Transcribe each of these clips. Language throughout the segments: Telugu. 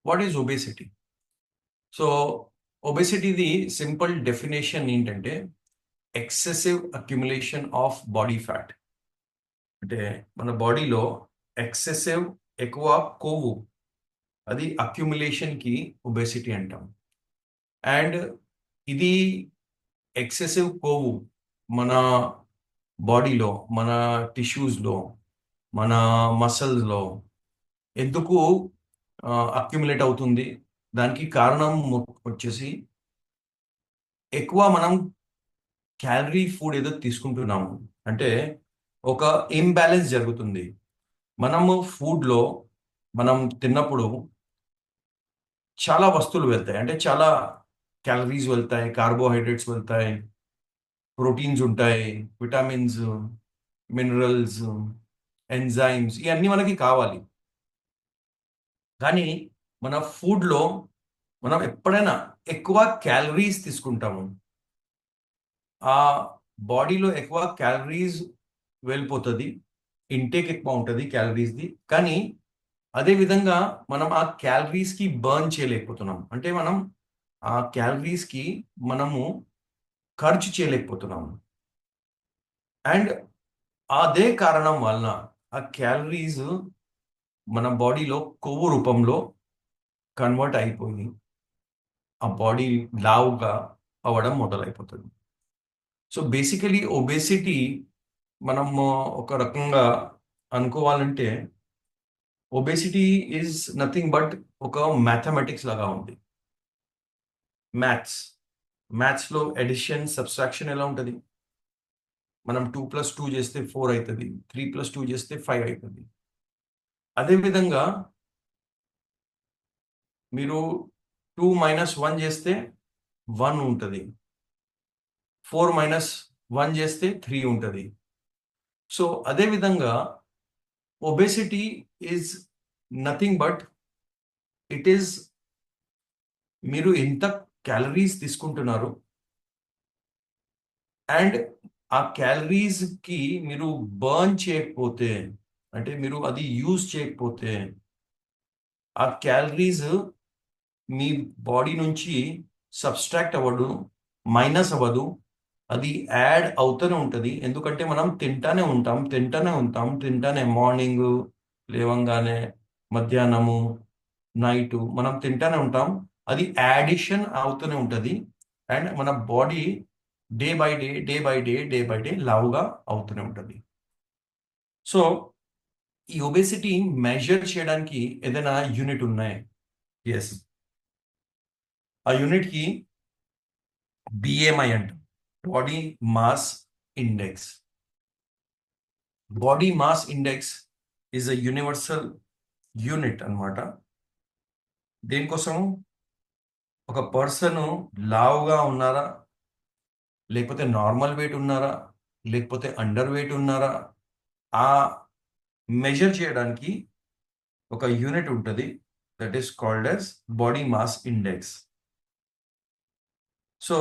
What is obesity? సో ఒబేసిటీది సింపుల్ డెఫినేషన్ ఏంటంటే excessive accumulation of body fat. అంటే మన బాడీలో ఎక్సెసివ్ ఎక్కువ కొవ్వు, అది అక్యుములేషన్కి ఒబేసిటీ అంటాం. అండ్ ఇది ఎక్సెసివ్ కొవ్వు మన బాడీలో, మన టిష్యూస్లో, మన మసల్స్లో ఎందుకు అక్యుములేట్ అవుతుంది? దానికి కారణం వచ్చేసి ఎక్కువ మనం క్యాలరీ ఫుడ్ ఏదో తీసుకుంటున్నాము. అంటే ఒక ఇంబ్యాలెన్స్ జరుగుతుంది. మనము ఫుడ్లో మనం తిన్నప్పుడు చాలా వస్తువులు వెళ్తాయి. అంటే చాలా క్యాలరీస్ వెళ్తాయి, కార్బోహైడ్రేట్స్ వెళ్తాయి, ప్రోటీన్స్ ఉంటాయి, విటమిన్స్, మినరల్స్, ఎంజైమ్స్ ఇవన్నీ మనకి కావాలి. కానీ మన ఫుడ్లో మనం ఎప్పుడైనా ఎక్కువ క్యాలరీస్ తీసుకుంటాము. ఆ బాడీలో ఎక్కువ క్యాలరీస్ వెళ్ళిపోతుంది, ఇంటేక్ ఎక్కువ ఉంటుంది క్యాలరీస్ది. కానీ అదే విధంగా మనం ఆ క్యాలరీస్కి బర్న్ చేయలేకపోతున్నాం. అంటే మనం ఆ క్యాలరీస్కి మనము ఖర్చు చేయలేకపోతున్నాము. అండ్ అదే కారణం వలన ఆ క్యాలరీస్ మన బాడీలో కొవ్వు రూపంలో కన్వర్ట్ అయిపోయి ఆ బాడీ లావుగా అవ్వడం మొదలైపోతుంది. సో బేసికలీ ఒబేసిటీ మనం ఒక రకంగా అనుకోవాలంటే ఒబేసిటీ ఈజ్ నథింగ్ బట్ ఒక మ్యాథమెటిక్స్ లాగా ఉంది. మ్యాథ్స్ మ్యాథ్స్లో ఎడిషన్ సబ్స్ట్రాక్షన్ ఎలా ఉంటుంది? మనం 2+2 చేస్తే 4 అవుతుంది, 3+2 చేస్తే 5 అవుతుంది. అదేవిధంగా మీరు 2 - 1 చేస్తే 1 ఉంటుంది, 4 - 1 చేస్తే 3 ఉంటుంది. సో అదేవిధంగా obesity is nothing but it is మీరు ఎంత క్యాలరీస్ తీసుకుంటున్నారు అండ్ ఆ క్యాలరీస్కి మీరు బర్న్ చేయకపోతే, అంటే మీరు అది యూజ్ చేయకపోతే ఆ క్యాలరీస్ మీ బాడీ నుంచి సబ్స్ట్రాక్ట్ అవ్వదు, మైనస్ అవ్వదు, అది యాడ్ అవుతూనే ఉంటుంది. ఎందుకంటే మనం తింటానే మార్నింగ్ లేవంగానే, మధ్యాహ్నము, నైటు మనం తింటానే ఉంటాం. అది యాడిషన్ అవుతూనే ఉంటుంది. అండ్ మన బాడీ డే బై డే లావుగా అవుతూనే ఉంటుంది. సో ఈ ఒబేసిటీ మెజర్ చేయడానికి ఏదైనా యూనిట్ ఉన్నాయి? ఎస్, ఆ యూనిట్కి బిఎంఐ అంటాం, body mass index. Body mass index is a universal unit అన్నమాట. దేనికోసం? ఒక పర్సన్ లావుగా ఉన్నారా, లేకపోతే నార్మల్ వెయిట్ ఉన్నారా, లేకపోతే అండర్ వెయిట్ ఉన్నారా, ఆ మెజర్ చేయడానికి ఒక యూనిట్ ఉంటుంది. That is called as body mass index. So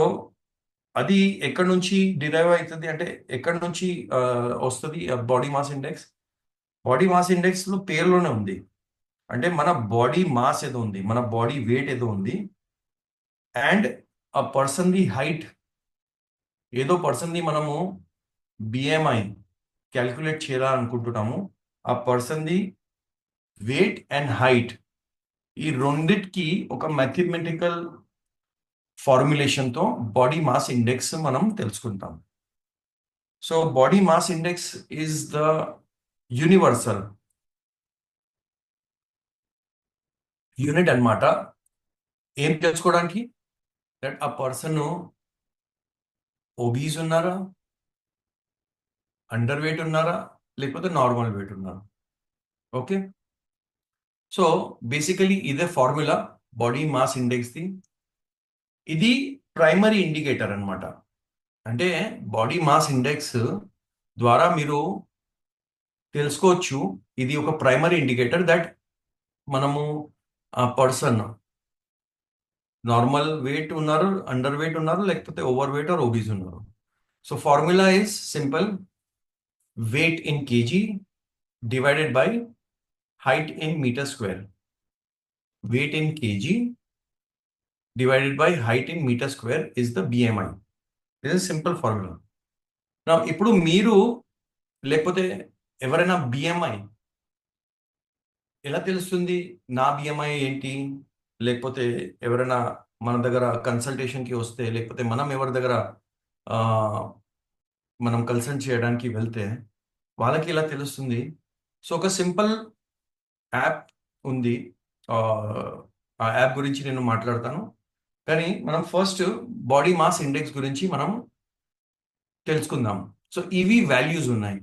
అది ఎక్కడి నుంచి డిరైవ్ అవుతుంది, అంటే ఎక్కడి నుంచి వస్తుంది body mass index? Body mass ఇండెక్స్లో పేరులోనే ఉంది. అంటే మన బాడీ మాస్ ఏదో ఉంది, మన బాడీ వెయిట్ ఏదో ఉంది, అండ్ ఆ పర్సన్ది హైట్, ఏదో పర్సన్ది మనము బిఎంఐ క్యాల్కులేట్ చేయాలనుకుంటున్నాము. ఆ పర్సన్ది వెయిట్ అండ్ హైట్, ఈ రెండిటికి ఒక మ్యాథమెటికల్ ఫార్ములేషన్తో బాడీ మాస్ ఇండెక్స్ మనం తెలుసుకుంటాం. So body mass index is the universal unit అన్నమాట. ఏం తెలుసుకోవడానికి? దట్ ఆ పర్సన్ ఒబీస్ ఉన్నారా, అండర్ వెయిట్ ఉన్నారా, లేకపోతే నార్మల్ వెయిట్ ఉన్నారా. ఓకే, సో బేసికలీ ఇదే ఫార్ములా బాడీ మాస్ ఇండెక్స్ది. ఇది ప్రైమరీ ఇండికేటర్ అన్నమాట. అంటే బాడీ మాస్ ఇండెక్స్ ద్వారా మీరు తెలుసుకోవచ్చు, ఇది ఒక ప్రైమరీ ఇండికేటర్ దట్ మనము ఆ పర్సన్ నార్మల్ వెయిట్ ఉన్నారు, అండర్ వెయిట్ ఉన్నారు, లేకపోతే ఓవర్ వెయిట్ ఆర్ ఒబీస్ ఉన్నారు. So formula is simple: weight in kg divided by height in meter square. weight in kg divided by height in meter square is the BMI. This is simple formula. Now, ఇప్పుడు మీరు లేకపోతే ఎవరైనా బిఎంఐ ఎలా తెలుస్తుంది? నా బిఎంఐ ఏంటి? లేకపోతే ఎవరైనా మన దగ్గర కన్సల్టేషన్కి వస్తే, లేకపోతే మనం ఎవరి దగ్గర ఆ, మనం కన్సల్ట్ చేయడానికి వెళ్తే వాళ్ళకి ఎలా తెలుస్తుంది? సో ఒక సింపుల్ యాప్ ఉంది. ఆ ఆ యాప్ గురించి నేను మాట్లాడతాను. కానీ మనం ఫస్ట్ బాడీ మాస్ ఇండెక్స్ గురించి మనం తెలుసుకుందాం. సో ఇవి వాల్యూస్ ఉన్నాయి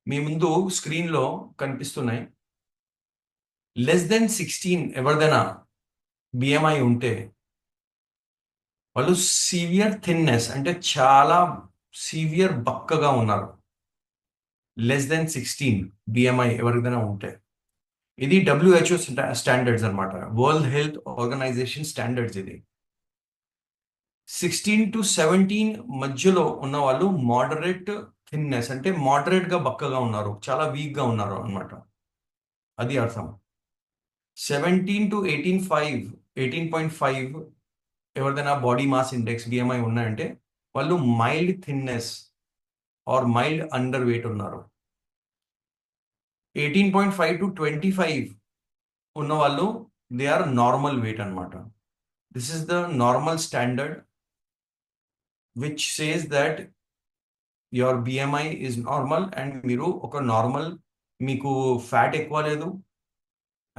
మీ ముందు స్క్రీన్లో కనిపిస్తున్నాయి. లెస్ దెన్ 16 ఎవరిదైనా బిఎంఐ ఉంటే వాళ్ళు సివియర్ థిన్నెస్ అంటే చాలా సివియర్ బక్కగా ఉన్నారు. లెస్ దెన్ 16 బిఎంఐ ఎవరిదైనా ఉంటే, ఇది డబ్ల్యూహెచ్ఓ స్టాండర్డ్స్ అనమాట, వరల్డ్ హెల్త్ ఆర్గనైజేషన్ స్టాండర్డ్స్. ఇది 16 to 17 మధ్యలో ఉన్న వాళ్ళు మోడరేట్ థిన్నెస్ అంటే మోడరేట్ గా బక్కగా ఉన్నారు, చాలా వీక్ గా ఉన్నారు అనమాట. అది అర్థం. 17 to 18.5 ఎవరిదైనా బాడీ మాస్ ఇండెక్స్ బిఎంఐ ఉన్నాయంటే వాళ్ళు mild thinness or mild underweight ఉన్నారు. 18.5 to 25 ఉన్న వాళ్ళు దే ఆర్ నార్మల్ వెయిట్ అనమాట. This is the normal standard which says that your BMI is normal and మీరు ఒక నార్మల్, మీకు ఫ్యాట్ ఎక్కువ లేదు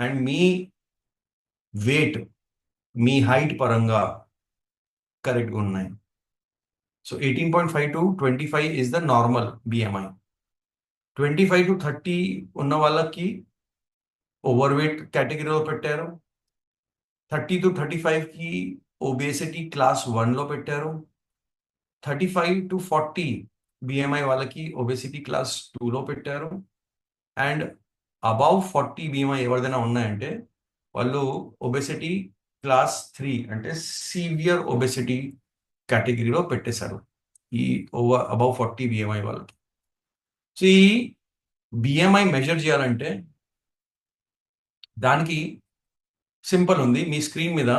అండ్ మీ వెయిట్ మీ హైట్ పరంగా కరెక్ట్గా ఉన్నాయి. So 18.5 to 25 is the normal BMI. 25 to 30 ఉన్న వాళ్ళకి ఓవర్ వెయిట్ కేటగిరీలో పెట్టారు. 30 to 35కి ఒబేసిటీ క్లాస్ 1లో పెట్టారు. 35 to 40 బిఎంఐ వాళ్ళకి ఒబేసిటీ క్లాస్ 2లో పెట్టారు. అండ్ అబౌవ్ 40 బిఎంఐ ఎవరిదైనా ఉన్నాయంటే వాళ్ళు ఒబేసిటీ క్లాస్ 3 అంటే సివియర్ ఒబేసిటీ కేటగిరీలో పెట్టేశారు ఈ అబౌవ్ 40 బిఎంఐ వాళ్ళకి. సో ఈ బిఎంఐ మెజర్ చేయాలంటే దానికి సింపుల్ ఉంది. మీ స్క్రీన్ మీద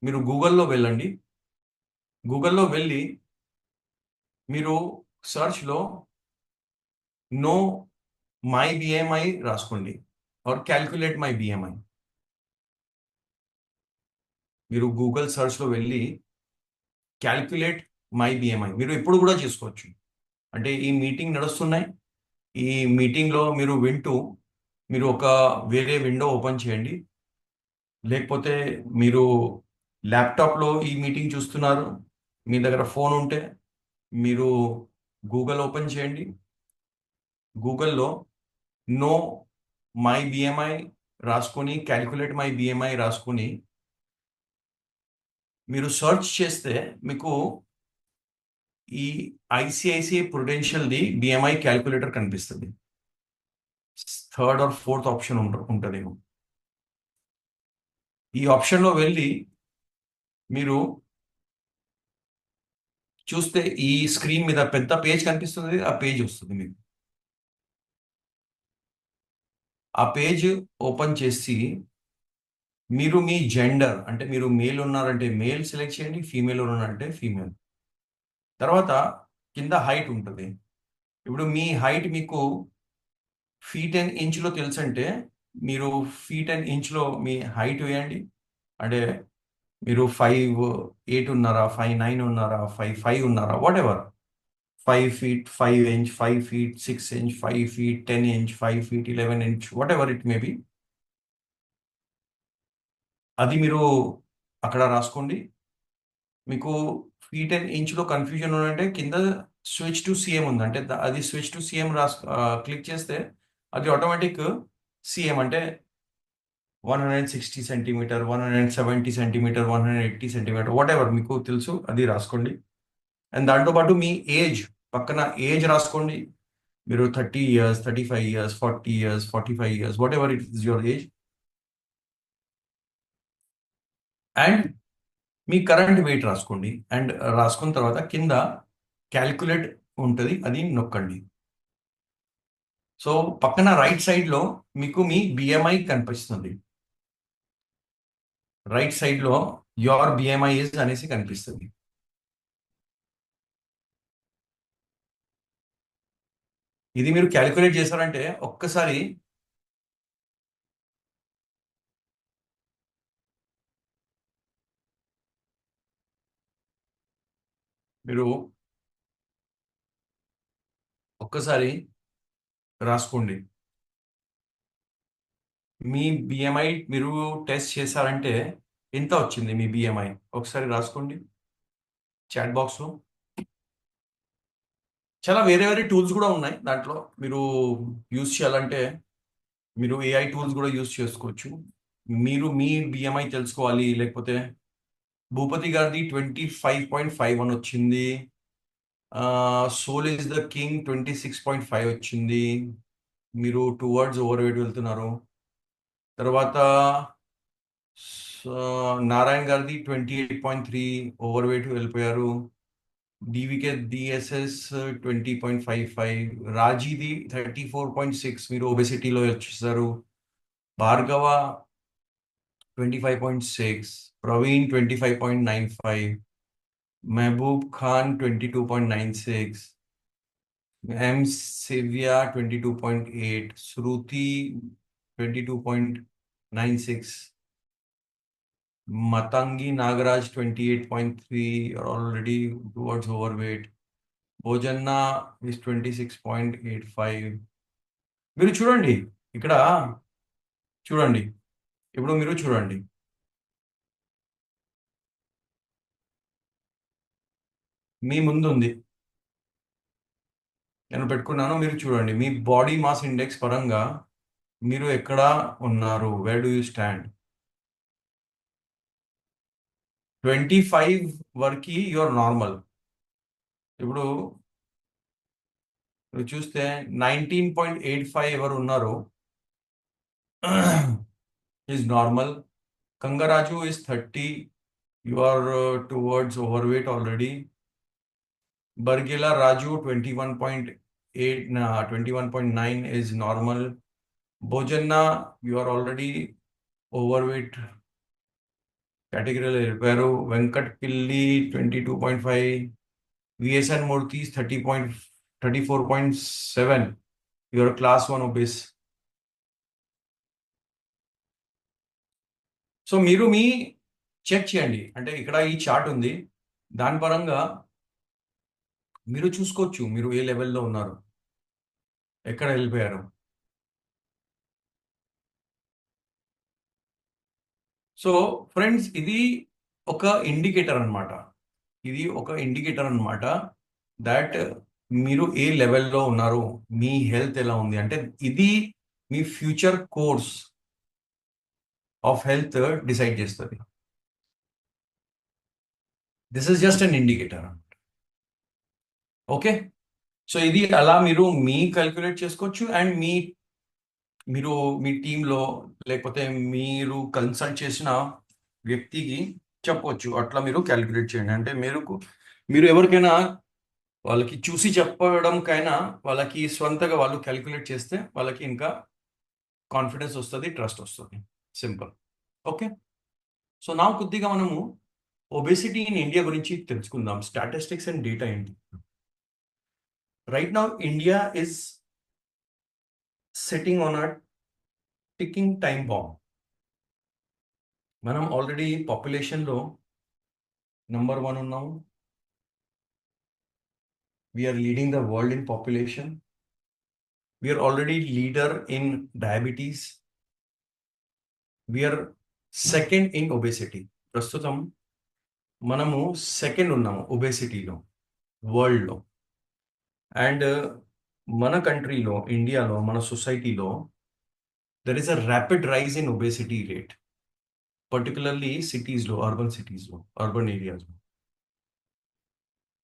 మీరు గూగుల్లో వెళ్ళండి. గూగుల్లో వెళ్ళి మీరు సర్చ్లో నో మై బిఎంఐ రాసుకోండి ఆర్ క్యాల్కులేట్ మై బిఎంఐ. మీరు గూగుల్ సర్చ్లో వెళ్ళి క్యాల్కులేట్ మై బిఎంఐ మీరు ఎప్పుడు కూడా చేసుకోవచ్చు. అంటే ఈ మీటింగ్ నడుస్తున్నాయి, ఈ మీటింగ్లో మీరు వింటూ మీరు ఒక వేరే విండో ఓపెన్ చేయండి, లేకపోతే మీరు ల్యాప్టాప్లో ఈ మీటింగ్ చూస్తున్నారు, మీ దగ్గర ఫోన్ ఉంటే మీరు గూగుల్ ఓపెన్ చేయండి. గూగుల్లో నో మై బిఎంఐ రాసుకొని క్యాల్కులేట్ మై బిఎంఐ రాసుకొని మీరు సర్చ్ చేస్తే మీకు ఈ ఐసిఐసిఐ ప్రుడెన్షియల్ది బిఎంఐ క్యాల్కులేటర్ కనిపిస్తుంది. 3rd or 4th ఆప్షన్ ఉంటుందేమో. ఈ ఆప్షన్లో వెళ్ళి మీరు చూస్తే ఈ స్క్రీన్ మీద పెద్ద పేజ్ కనిపిస్తుంది, ఆ పేజ్ వస్తుంది మీకు. ఆ పేజ్ ఓపెన్ చేసి మీరు మీ జెండర్ అంటే మీరు మేల్ ఉన్నారంటే మేల్ సెలెక్ట్ చేయండి, ఫీమేల్ ఉన్నారంటే ఫీమేల్. తర్వాత కింద హైట్ ఉంటుంది. ఇప్పుడు మీ హైట్ మీకు ఫీట్ అండ్ ఇంచ్లో తెలుసంటే మీరు ఫీట్ అండ్ ఇంచ్లో మీ హైట్ వేయండి. అంటే మీరు 5'8" ఉన్నారా, 5'9" ఉన్నారా, 5'5" ఉన్నారా, what ever, 5 feet 5 inch, 5 feet 6 inch, 5 feet 10 inch, 5 feet 11 inch, what ever it may be, అది మీరు అక్కడ రాసుకోండి. మీకు ఫీట్ అండ్ ఇంచ్లో కన్ఫ్యూజన్ ఉందంటే కింద స్విచ్ టు సిఎం ఉంది, అంటే అది స్విచ్ టు సిఎం క్లిక్ చేస్తే అది ఆటోమేటిక్ సిఎం అంటే 160 centimetre, 170 centimetre, 180 centimetre, whatever మీకు తెలుసు అది రాసుకోండి. అండ్ దాంతోపాటు మీ ఏజ్ పక్కన ఏజ్ రాసుకోండి. మీరు 30 years, 35 years, 40 years, 45 years, whatever it is your age. And మీ కరెంట్ వెయిట్ రాసుకోండి. అండ్ రాసుకున్న తర్వాత కింద క్యాల్కులేట్ ఉంటుంది, అది నొక్కండి. సో పక్కన రైట్ సైడ్లో మీకు మీ బిఎంఐ కనిపిస్తుంది. రైట్ సైడ్లో యువర్ బిఎంఐ ఇస్ అనేసి కనిపిస్తుంది. ఇది మీరు క్యాలిక్యులేట్ చేశారంటే ఒక్కసారి మీరు ఒక్కసారి రాసుకోండి. మీ బిఎంఐ మీరు టెస్ట్ చేశారంటే ఎంత వచ్చింది మీ బిఎంఐ ఒకసారి రాసుకోండి చాట్ బాక్స్లో. చాలా వేరే వేరే టూల్స్ కూడా ఉన్నాయి దాంట్లో, మీరు యూజ్ చేయాలంటే మీరు ఏఐ టూల్స్ కూడా యూజ్ చేసుకోవచ్చు. మీరు మీ బిఎంఐ తెలుసుకోవాలి లేకపోతే భూపతి గారిది 25.5 అని వచ్చింది. సోల్ ఇస్ ద కింగ్ 26.5 వచ్చింది. మీరు టువర్డ్స్ ఓవర్ వెయిట్ వెళ్తున్నారు. తర్వాత నారాయణ గారిది 28.3 ఓవర్ వెయిట్ వెళ్ళిపోయారు. డివికే డిఎస్ఎస్ 20.55, రాజీది 34.6 మీరు ఒబెసిటీలో వచ్చేసారు. భార్గవ 25.6, ప్రవీణ్ 25.95, మహబూబ్ ఖాన్ 22.96, ఎం సివ్య 22.8, శృతి 22.96, Matangi Nagaraj 28.3, are already towards overweight. Bojanna is 26.85. మీరు చూడండి ఇక్కడ, చూడండి ఇప్పుడు మీరు చూడండి మీ ముందు ఉంది, నేను పెట్టుకున్నాను. మీరు చూడండి మీ బాడీ మాస్ ఇండెక్స్ పరంగా మీరు ఎక్కడ ఉన్నారు, వేర్ డూ యూ స్టాండ్. 25 వరకు యువర్ నార్మల్. ఇప్పుడు మీరు చూస్తే 19.85 ఎవరు ఉన్నారు is normal. Kanagaraju is 30, you are towards overweight already. Bargila Raju 21.8, 21.9 is normal. Bojanna, you are already overweight category వెళ్ళిపోయారు. వెంకట్ పిల్లి 22.5, VSN Murthy 34.7, you are class 1 obese. So మీరు మీ చెక్ చేయండి, అంటే ఇక్కడ ఈ చార్ట్ ఉంది, దాని పరంగా మీరు చూసుకోవచ్చు మీరు ఏ లెవెల్లో ఉన్నారు, ఎక్కడ వెళ్ళిపోయారు. సో ఫ్రెండ్స్ ఇది ఒక ఇండికేటర్ అనమాట, ఇది ఒక ఇండికేటర్ అనమాట దాట్ మీరు ఏ లెవెల్లో ఉన్నారు, మీ హెల్త్ ఎలా ఉంది, అంటే ఇది మీ future course of health decide చేస్తుంది. This is just an indicator. Okay, so ఇది అలా మీరు మీ క్యాల్కులేట్ చేసుకోవచ్చు అండ్ మీరు మీ టీంలో లేకపోతే మీరు కన్సల్ట్ చేసిన వ్యక్తికి చెప్పవచ్చు, అట్లా మీరు క్యాల్కులేట్ చేయండి. అంటే మీరు ఎవరికైనా వాళ్ళకి చూసి చెప్పడంకైనా వాళ్ళకి స్వంతగా వాళ్ళు క్యాల్కులేట్ చేస్తే వాళ్ళకి ఇంకా కాన్ఫిడెన్స్ వస్తుంది, ట్రస్ట్ వస్తుంది. సింపుల్. ఓకే, సో నా కొద్దిగా మనము ఒబేసిటీ ఇన్ ఇండియా గురించి తెలుసుకుందాం. స్టాటిస్టిక్స్ అండ్ డేటా ఏంటి. Right now India is sitting on a ticking time bomb. మనం ఆల్రెడీ పాపులేషన్లో నంబర్ 1 ఉన్నాము. We're leading the world in population. We're already leader in diabetes. We're second in obesity. ప్రస్తుతం మనము సెకండ్ ఉన్నాము ఒబేసిటీలో వరల్డ్లో. అండ్ మన కంట్రీలో ఇండియాలో మన సొసైటీలో there is a rapid rise in obesity rate, particularly సిటీస్లో, అర్బన్ ఏరియాస్లో.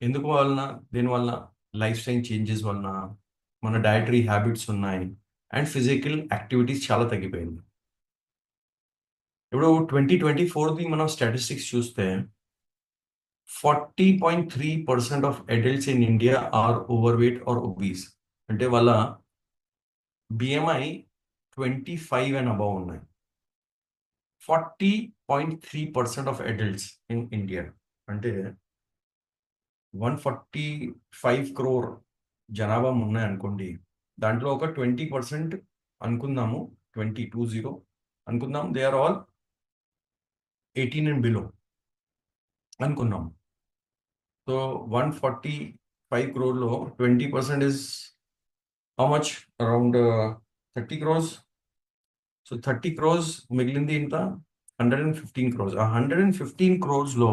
ఎందుకు వలన, దీనివల్ల లైఫ్ స్టైల్ చేంజెస్ వలన, మన డయటరీ హ్యాబిట్స్ ఉన్నాయి అండ్ ఫిజికల్ యాక్టివిటీస్ చాలా తగ్గిపోయింది. ఇప్పుడు 2024ది మనం స్టాటిస్టిక్స్ చూస్తే 40.3% of adults in India are overweight or obese. అంటే వాళ్ళ బిఎంఐ 25 అండ్ అబవ్ ఉన్నాయి. 40.3% ఆఫ్ అడల్ట్స్ ఇన్ ఇండియా, అంటే 145 crore జనాభా ఉన్నాయనుకోండి. దాంట్లో ఒక 20% అనుకుందాము, 20 అనుకుందాం, they are all 18 and below అనుకున్నాం. సో 145 crore లో 20% is how much, around 30 crores. So 30 crores మిగిలింది ఇంత 115 crores. ఆ 115 crores లో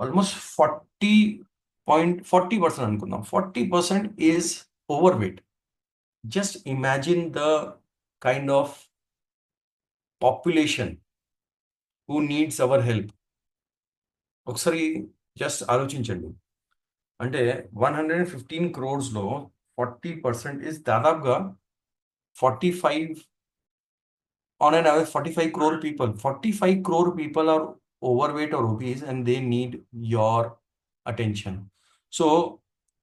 ఆల్మోస్ట్ 40% అనుకుందాం, 40% is over weight. Just imagine the kind of population who needs hour help. ఒకసారి జస్ట్ ఆలోచించండి. అంటే 115 crores లో 40% ఇస్ దాదాపుగా 45, on an average 45 crore people. 45 crore people are overweight or obese and they need your attention. So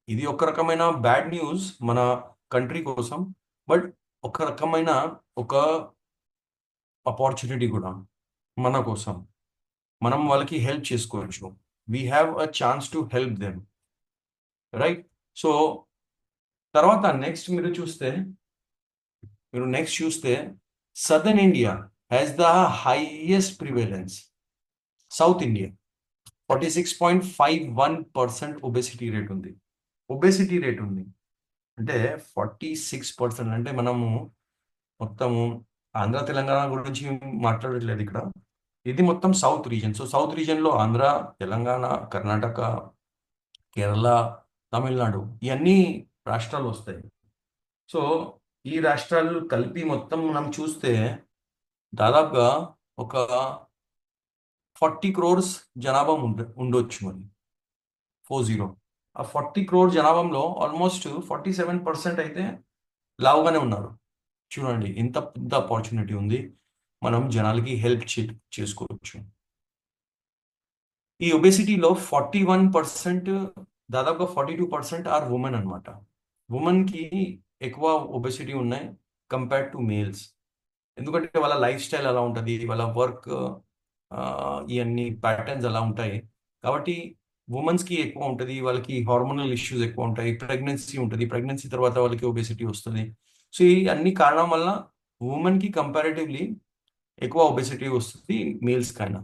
ఇది ఒక రకమైన బ్యాడ్ న్యూస్ మన కంట్రీ కోసం, బట్ ఒక రకమైన ఒక ఆపర్చునిటీ కూడా మన కోసం. మనం వాళ్ళకి హెల్ప్ చేసుకోవచ్చు. We have a chance to help them, right? So తర్వాత నెక్స్ట్ చూస్తే southern India has the highest prevalence. South India 46.51% obesity rate ఉంది. అంటే 46%, అంటే మనము మొత్తము ఆంధ్ర తెలంగాణ గురించి మాట్లాడట్లేదు ఇక్కడ. ఇది మొత్తం సౌత్ రీజన్. సో సౌత్ రీజన్లో ఆంధ్ర, తెలంగాణ, కర్ణాటక, కేరళ, తమిళనాడు, ఇవన్నీ రాష్ట్రాలు వస్తాయి. సో ఈ రాష్ట్రాలు కలిపి మొత్తం మనం చూస్తే దాదాపుగా ఒక 40 crores జనాభా ఉండొచ్చు. మరి 40, ఆ 40 crore జనాభాలో ఆల్మోస్ట్ 47% అయితే లావుగానే ఉన్నారు. చూడండి, ఇంత పెద్ద ఆపర్చునిటీ ఉంది, మనం జనాలకి హెల్ప్ చేసుకోవచ్చు. ఈ ఒబేసిటీలో 41%, దాదాపుగా 42% ఆర్ ఉమెన్ అనమాట. ఉమెన్కి ఎక్కువ ఒబేసిటీ ఉన్నాయి కంపేర్డ్ టు మేల్స్. ఎందుకంటే వాళ్ళ లైఫ్ స్టైల్ అలా ఉంటుంది, వాళ్ళ వర్క్ ఇవన్నీ ప్యాటర్న్స్ అలా ఉంటాయి. కాబట్టి ఉమెన్స్కి ఎక్కువ ఉంటుంది, వాళ్ళకి హార్మోనల్ ఇష్యూస్ ఎక్కువ ఉంటాయి, ప్రెగ్నెన్సీ ఉంటుంది, ప్రెగ్నెన్సీ తర్వాత వాళ్ళకి ఒబేసిటీ వస్తుంది. సో ఈ అన్ని కారణం వల్ల ఉమెన్కి కంపారిటివ్లీ ఎక్కువ ఒబేసిటీ వస్తుంది మేల్స్ కన్నా.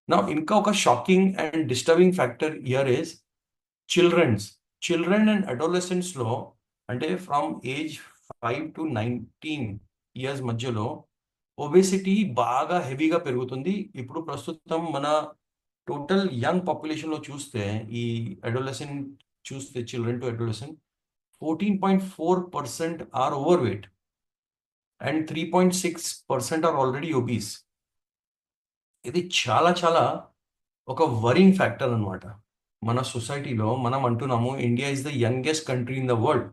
నా ఇంకా ఒక shocking and disturbing factor here is children and అడోలసెంట్స్లో, అంటే ఫ్రమ్ ఏజ్ 5 to 19 years మధ్యలో ఒబేసిటీ బాగా హెవీగా పెరుగుతుంది. ఇప్పుడు ప్రస్తుతం మన టోటల్ యంగ్ పాపులేషన్లో చూస్తే, ఈ అడోలసెంట్ చూస్తే, children to adolescent 14.4% are overweight and 3.6% are already obese. ఇది చాలా చాలా ఒక వరింగ్ ఫ్యాక్టర్ అనమాట. మన సొసైటీలో మనం అంటున్నాము India is the youngest country in the world,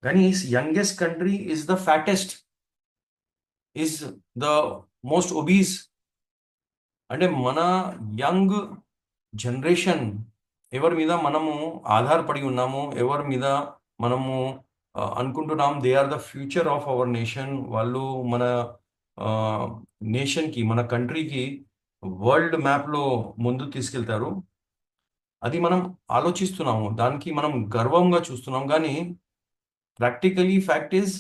కానీ youngest country is the fattest, is the most obese. అంటే మన యంగ్ జనరేషన్ ఎవరి మీద మనము ఆధారపడి ఉన్నాము, ఎవరి మీద మనము అనుకుంటున్నాం they are the future of our nation. వాళ్ళు మన నేషన్కి, మన కంట్రీకి వరల్డ్ మ్యాప్లో ముందు తీసుకెళ్తారు. అది మనం ఆలోచిస్తున్నాము, దానికి మనం గర్వంగా చూస్తున్నాం. కానీ practically fact is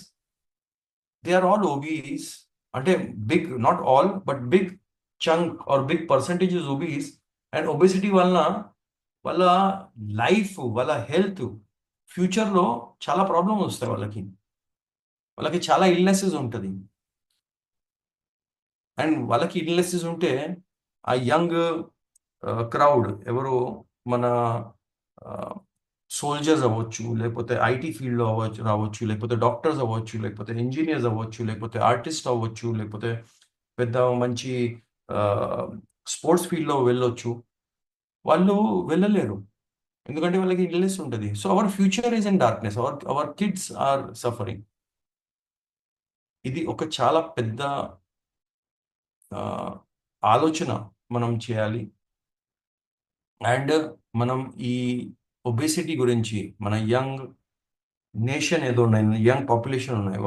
they are all obese. అంటే big, not all, but big chunk or big percentage is obese. And obesity వలన వాళ్ళ లైఫ్, వాళ్ళ హెల్త్, ఫ్యూచర్లో చాలా ప్రాబ్లమ్స్ వస్తాయి. వాళ్ళకి చాలా ఇల్నెసెస్ ఉంటుంది. అండ్ వాళ్ళకి ఇల్నెసెస్ ఉంటే ఆ యంగ్ క్రౌడ్ ఎవరు, మన సోల్జర్స్ అవ్వచ్చు, లేకపోతే ఐటీ ఫీల్డ్లో రావచ్చు, లేకపోతే డాక్టర్స్ అవ్వచ్చు, లేకపోతే ఇంజనీర్స్ అవ్వచ్చు, లేకపోతే ఆర్టిస్ట్ అవ్వచ్చు, లేకపోతే పెద్ద మంచి స్పోర్ట్స్ ఫీల్డ్లో వెళ్ళొచ్చు. వాళ్ళు వెళ్ళలేరు, ఎందుకంటే వాళ్ళకి ఇల్నెస్ ఉంటుంది. So our future is in darkness, our kids are suffering. ఇది ఒక చాలా పెద్ద ఆలోచన మనం చేయాలి. అండ్ మనం ఈ ఒబేసిటీ గురించి, మన యంగ్ నేషన్ ఏదో ఉన్నాయి, యంగ్ పాపులేషన్ ఉన్నాయి,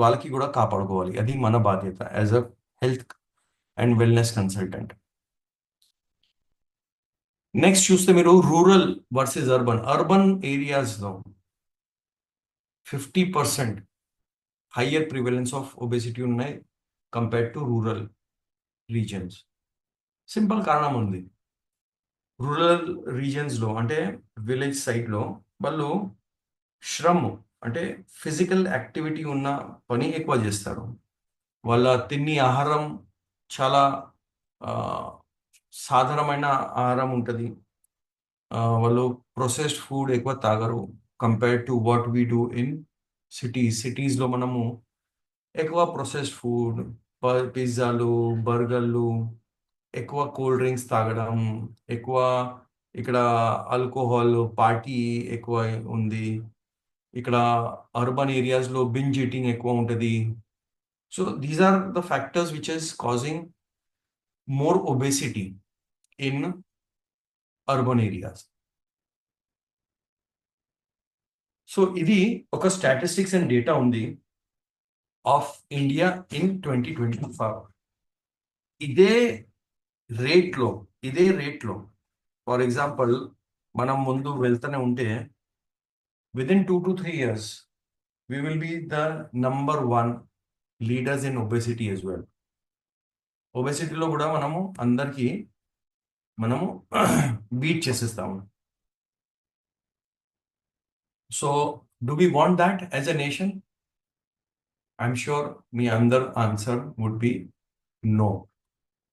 వాళ్ళకి కూడా కాపాడుకోవాలి. అది మన బాధ్యత as a health and wellness consultant. Next చూస్తే మీరు రూరల్ వర్సెస్ అర్బన్ ఏరియాస్లో 50% హయ్యర్ ప్రివలెన్స్ ఆఫ్ ఒబెసిటీ ఉన్నాయి compared to rural reasons. Simple కారణం ఉంది. రూరల్ రీజన్స్లో అంటే విలేజ్ సైడ్లో వాళ్ళు శ్రమ్ అంటే ఫిజికల్ యాక్టివిటీ ఉన్న పని ఎక్కువ చేస్తారు. వాళ్ళ తినే ఆహారం చాలా ఆ, సాధారణమైన ఆహారం ఉంటుంది. వాళ్ళు ప్రొసెస్డ్ ఫుడ్ ఎక్కువ తాగరు compared to what we do in సిటీస్లో మనము ఎక్కువ ప్రొసెస్డ్ ఫుడ్, పిజ్జాలు, బర్గర్లు, ఎక్కువ కూల్ డ్రింక్స్ తాగడం, ఎక్కువ ఇక్కడ ఆల్కహాల్ పార్టీ ఎక్కువ ఉంది. ఇక్కడ అర్బన్ ఏరియాస్లో బింజ్ ఈటింగ్ ఎక్కువ ఉంటుంది. So these are the factors which is causing more obesity in urban areas. So ఇది ఒక స్టాటిస్టిక్స్ అండ్ డేటా ఉంది ఆఫ్ ఇండియా ఇన్ 2025. ఇదే రేట్లో ఫర్ ఎగ్జాంపుల్ మనం ముందు వెళ్తూనే ఉంటే within 2 to 3 years we will be the number one leaders in obesity as well. ఒబెసిటీలో కూడా మనము బీట్ చేసేస్తాము. So do we want that as a nation? I'm sure మీ అందర్ answer would be no.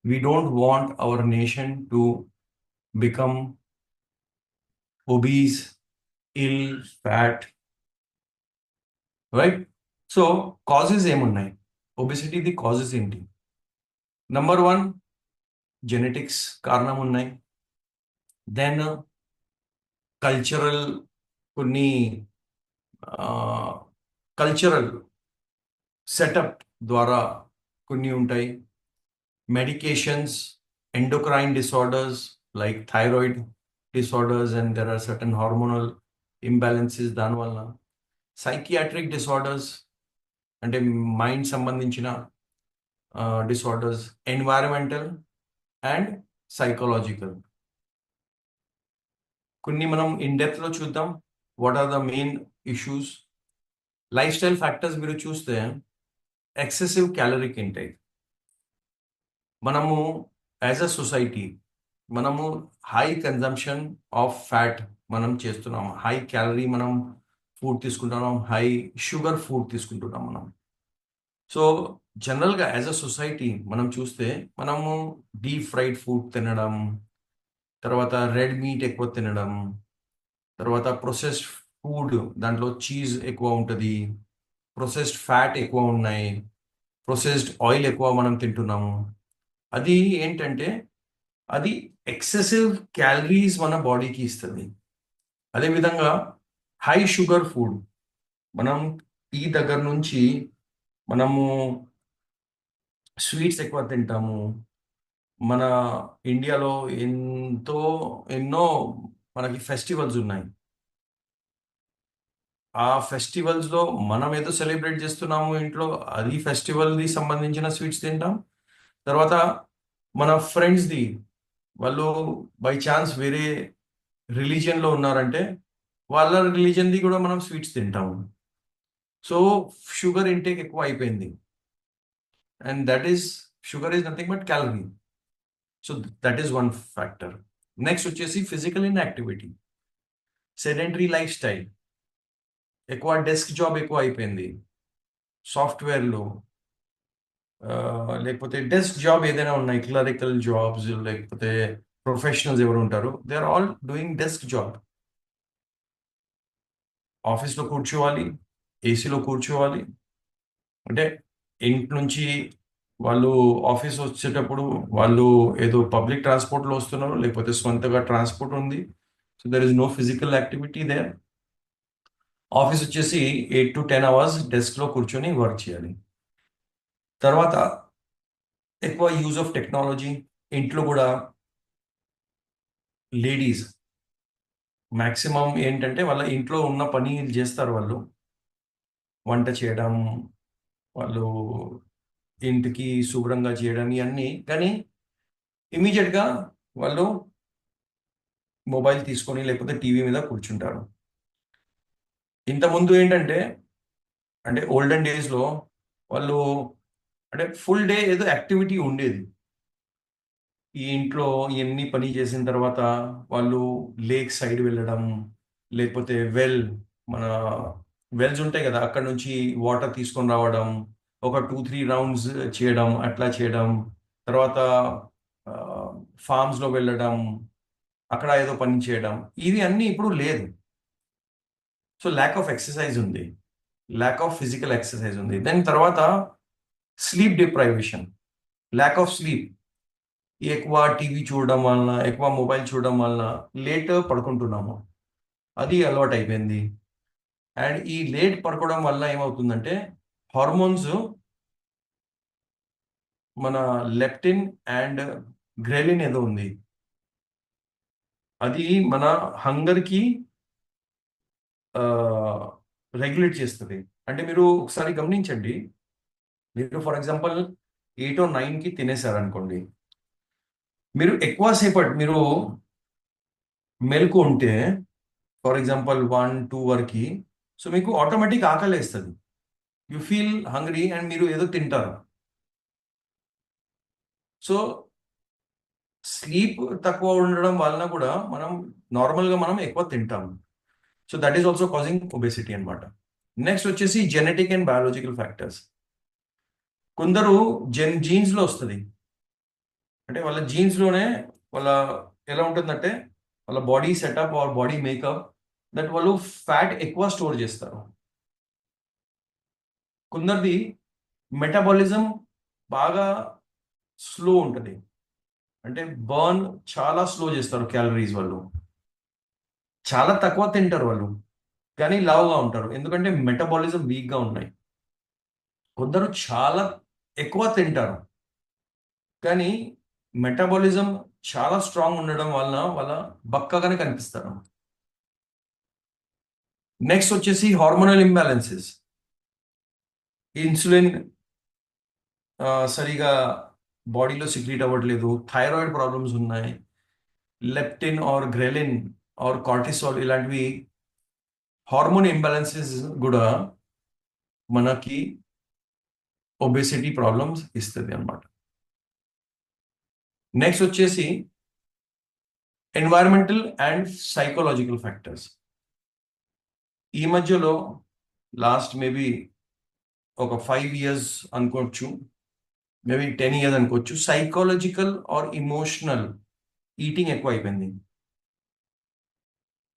We don't want our nation to become obese, ill, fat, right? So causes ఏమున్నాయి? Obesity ది causes ఏంటి? Number 1, genetics కారణం ఉన్నాయి. Then cultural కొన్ని కల్చరల్ సెటప్ ద్వారా కొన్ని ఉంటాయి. Medications, endocrine disorders like thyroid disorders, and there are certain hormonal imbalances దానివల్ల. Psychiatric disorders అంటే మైండ్ సంబంధించిన డిసార్డర్స్, ఎన్వైరన్మెంటల్ అండ్ సైకలాజికల్. కొన్ని మనం ఇన్ డెప్త్లో చూద్దాం. What are the main issues? Lifestyle factors మీరు చూస్తే ఎక్సెసివ్ క్యాలరిక్ ఇంటేక్. మనము యాజ్ అ సొసైటీ మనము హై కన్జంప్షన్ ఆఫ్ ఫ్యాట్ మనం చేస్తున్నాం. హై క్యాలరీ మనం ఫుడ్ తీసుకుంటున్నాం, హై షుగర్ ఫుడ్ తీసుకుంటున్నాం మనం. సో జనరల్గా యాజ్ అ సొసైటీ మనం చూస్తే మనము డీప్ ఫ్రైడ్ ఫుడ్ తినడం, తర్వాత రెడ్ మీట్ ఎక్కువ తినడం, తర్వాత ప్రొసెస్డ్ ఫుడ్ దాంట్లో చీజ్ ఎక్కువ ఉంటుంది, ప్రొసెస్డ్ ఫ్యాట్ ఎక్కువ ఉన్నాయి, ప్రొసెస్డ్ ఆయిల్ ఎక్కువ మనం తింటున్నాము. అది ఏంటంటే అది ఎక్సెసివ్ క్యాలరీస్ మన బాడీకి ఇస్తుంది. అదేవిధంగా హై షుగర్ ఫుడ్, మనం టీ దగ్గర నుంచి మనము స్వీట్స్ ఎక్కువ తింటాము. మన ఇండియాలో ఎన్నో మనకి ఫెస్టివల్స్ ఉన్నాయి. ఆ ఫెస్టివల్స్లో మనం ఏదో సెలబ్రేట్ చేస్తున్నాము ఇంట్లో, అది ఫెస్టివల్ది సంబంధించిన స్వీట్స్ తింటాం. తర్వాత మన ఫ్రెండ్స్ది, వాళ్ళు బై ఛాన్స్ వేరే రిలీజియన్లో ఉన్నారంటే వాళ్ళ రిలీజియన్ది కూడా మనం స్వీట్స్ తింటాము. సో షుగర్ ఇంటేక్ ఎక్కువ అయిపోయింది. And sugar is nothing but calorie. So that is one factor. Next వచ్చేసి physical inactivity, sedentary lifestyle, ఎక్కువ డెస్క్ జాబ్ ఎక్కువ అయిపోయింది. సాఫ్ట్వేర్లో లేకపోతే డెస్క్ జాబ్ ఏదైనా ఉన్నాయి, క్లరికల్ జాబ్స్, లేకపోతే ప్రొఫెషనల్స్ ఎవరు ఉంటారు, they are all doing desk job. ఆఫీస్లో కూర్చోవాలి, ఏసీలో కూర్చోవాలి. అంటే ఇంటి నుంచి వాళ్ళు ఆఫీస్ వచ్చేటప్పుడు వాళ్ళు ఏదో పబ్లిక్ ట్రాన్స్పోర్ట్లో వస్తున్నారు, లేకపోతే సొంతగా ట్రాన్స్పోర్ట్ ఉంది. So there is no physical activity there. Office వచ్చేసి 8 to 10 hours డెస్క్లో కూర్చొని వర్క్ చేయాలి. తర్వాత ఎక్కువ యూజ్ ఆఫ్ టెక్నాలజీ. ఇంట్లో కూడా లేడీస్ మ్యాక్సిమం ఏంటంటే వాళ్ళ ఇంట్లో ఉన్న పని చేస్తారు. వాళ్ళు వంట చేయడం, వాళ్ళు ఇంటికి శుభ్రంగా చేయడం ఇవన్నీ. కానీ ఇమీడియట్గా వాళ్ళు మొబైల్ తీసుకొని లేకపోతే టీవీ మీద కూర్చుంటారు. ఇంతకుముందు ఏంటంటే, అంటే ఓల్డెన్ డేస్లో వాళ్ళు అంటే ఫుల్ డే ఏదో యాక్టివిటీ ఉండేది. ఈ ఇంట్లో ఇవన్నీ పని చేసిన తర్వాత వాళ్ళు లేక్ సైడ్ వెళ్ళడం, లేకపోతే మన వెల్స్ ఉంటాయి కదా, అక్కడ నుంచి వాటర్ తీసుకొని రావడం, ఒక 2-3 రౌండ్స్ చేయడం, అట్లా చేయడం. తర్వాత ఫార్మ్స్లో వెళ్ళడం, అక్కడ ఏదో పని చేయడం. ఇది అన్నీ ఇప్పుడు లేదు. సో ల్యాక్ ఆఫ్ ఎక్సర్సైజ్ ఉంది, ల్యాక్ ఆఫ్ ఫిజికల్ ఎక్సర్సైజ్ ఉంది. దాని తర్వాత sleep deprivation, lack of sleep. ఎక్కువ టీవీ చూడడం వలన, ఎక్కువ మొబైల్ చూడడం వలన లేట్ పడుకుంటున్నాము. అది అలవాటు అయిపోయింది. అండ్ ఈ లేట్ పడుకోవడం వల్ల ఏమవుతుందంటే, హార్మోన్స్, మన లెప్టిన్ అండ్ గ్రెలిన్ ఏదో ఉంది, అది మన హంగర్కి రెగ్యులేట్ చేస్తుంది. అంటే మీరు ఒకసారి గమనించండి, మీరు ఫర్ ఎగ్జాంపుల్ 8 or 9కి తినేశారనుకోండి, మీరు ఎక్కువసేపటి మీరు మెలకు ఉంటే, ఫర్ ఎగ్జాంపుల్ 1-2 వరకు, సో మీకు ఆటోమేటిక్ ఆకలి వేస్తుంది. యు ఫీల్ హంగ్రీ అండ్ మీరు ఏదో తింటారు. సో స్లీప్ తక్కువ ఉండడం వలన కూడా మనం ఎక్కువ తింటాము. So that is also causing obesity అనమాట. నెక్స్ట్ వచ్చేసి జెనెటిక్ అండ్ బయాలజికల్ ఫ్యాక్టర్స్. కొందరు జీన్స్లో వస్తుంది. అంటే వాళ్ళ జీన్స్లోనే వాళ్ళ ఎలా ఉంటుందంటే, వాళ్ళ body setup or body makeup, that వాళ్ళు ఫ్యాట్ ఎక్కువ స్టోర్ చేస్తారు. కొందరిది మెటబాలిజం బాగా స్లో ఉంటుంది. అంటే బర్న్ చాలా స్లో చేస్తారు క్యాలరీస్ వాళ్ళు. చాలా తక్కువ తింటారు వాళ్ళు, కానీ లావుగా ఉంటారు, ఎందుకంటే మెటబాలిజం వీక్గా ఉన్నాయి. కొందరు చాలా ఎక్కువ తింటారు, కానీ మెటబాలిజం చాలా స్ట్రాంగ్ ఉండడం వలన వాళ్ళ బక్కగానే కనిపిస్తారు. నెక్స్ట్ వచ్చేసి హార్మోనల్ ఇంబ్యాలెన్సెస్. ఇన్సులిన్ సరిగా బాడీలో సిక్రీట్ అవ్వట్లేదు, థైరాయిడ్ ప్రాబ్లమ్స్ ఉన్నాయి, leptin or ghrelin or cortisol ఇలాంటివి హార్మోన్ ఇంబ్యాలెన్సెస్ కూడా మనకి ఒబేసిటీ ప్రాబ్లమ్స్ ఇస్తుంది అనమాట. నెక్స్ట్ వచ్చేసి ఎన్వైరన్మెంటల్ అండ్ సైకలాజికల్ ఫ్యాక్టర్స్. ఈ మధ్యలో లాస్ట్ మేబీ ఒక 5 years అనుకోవచ్చు, మేబీ 10 years అనుకోవచ్చు, సైకాలజికల్ ఆర్ ఇమోషనల్ ఈటింగ్ ఎక్కువ అయిపోయింది.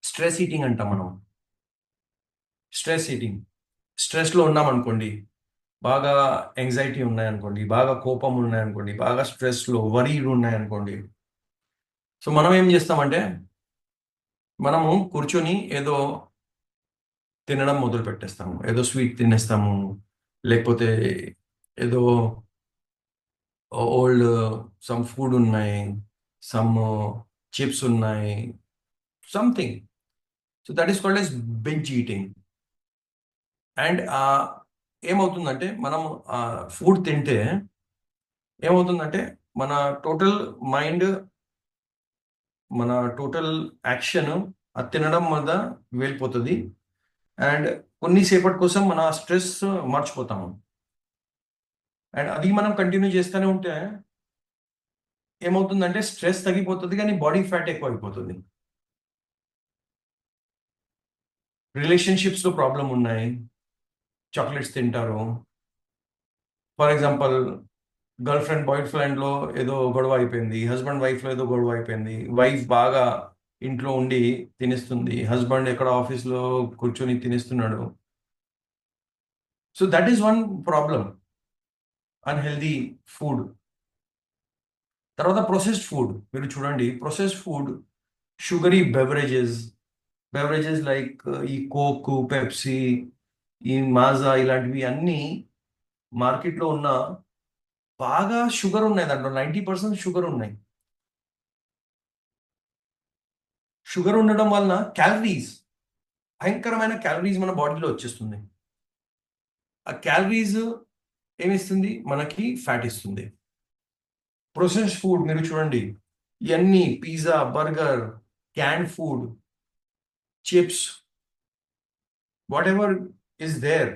స్ట్రెస్ ఈటింగ్ అంటాం మనం. స్ట్రెస్ ఈటింగ్, స్ట్రెస్లో ఉన్నాం అనుకోండి, బాగా యాంగ్జైటీ ఉన్నాయనుకోండి, బాగా కోపం ఉన్నాయనుకోండి, బాగా స్ట్రెస్లో వరీలు ఉన్నాయనుకోండి, సో మనం ఏం చేస్తామంటే, మనము కూర్చొని ఏదో తినడం మొదలు పెట్టేస్తాము. ఏదో స్వీట్ తినేస్తాము, లేకపోతే ఏదో ఓల్డ్ సమ్ ఫుడ్ ఉన్నాయి, సమ్ చిప్స్ ఉన్నాయి, something. So that is called as binge eating. And ఏమవుతుందంటే, మనం ఫుడ్ తింటే ఏమవుతుందంటే, మన టోటల్ మైండ్, మన టోటల్ యాక్షన్ అది తినడం మీద వెళ్ళిపోతుంది. అండ్ కొన్నిసేపటి కోసం మన స్ట్రెస్ మర్చిపోతాము. అండ్ అది మనం కంటిన్యూ చేస్తూనే ఉంటే ఏమవుతుందంటే, స్ట్రెస్ తగ్గిపోతుంది కానీ బాడీ ఫ్యాట్ ఎక్కువ అయిపోతుంది. రిలేషన్షిప్స్లో ప్రాబ్లం ఉన్నాయి, చాక్లెట్స్ తింటారు. ఫర్ ఎగ్జాంపుల్, గర్ల్ ఫ్రెండ్ బాయ్ ఫ్రెండ్లో ఏదో గొడవ అయిపోయింది, హస్బెండ్ వైఫ్లో ఏదో గొడవ అయిపోయింది, వైఫ్ బాగా ఇంట్లో ఉండి తినేస్తుంది, హస్బెండ్ ఎక్కడ ఆఫీస్లో కూర్చొని తినేస్తున్నాడు. So that is one problem, unhealthy food. తర్వాత ప్రొసెస్డ్ ఫుడ్ మీరు చూడండి, processed food, sugary beverages like ఈ కోక్, పెప్సీ, ఈ మాజా ఇలాంటివి అన్నీ మార్కెట్లో ఉన్న, బాగా షుగర్ ఉన్నాయి, దాంట్లో 90% షుగర్ ఉన్నాయి. షుగర్ ఉండడం వలన భయంకరమైన క్యాలరీస్ మన బాడీలో వచ్చేస్తుంది. ఆ క్యాలరీస్ ఏమిస్తుంది? మనకి ఫ్యాట్ ఇస్తుంది. ప్రొసెస్డ్ ఫుడ్ మీరు చూడండి, ఇవన్నీ pizza, burger, can food, chips, whatever is there,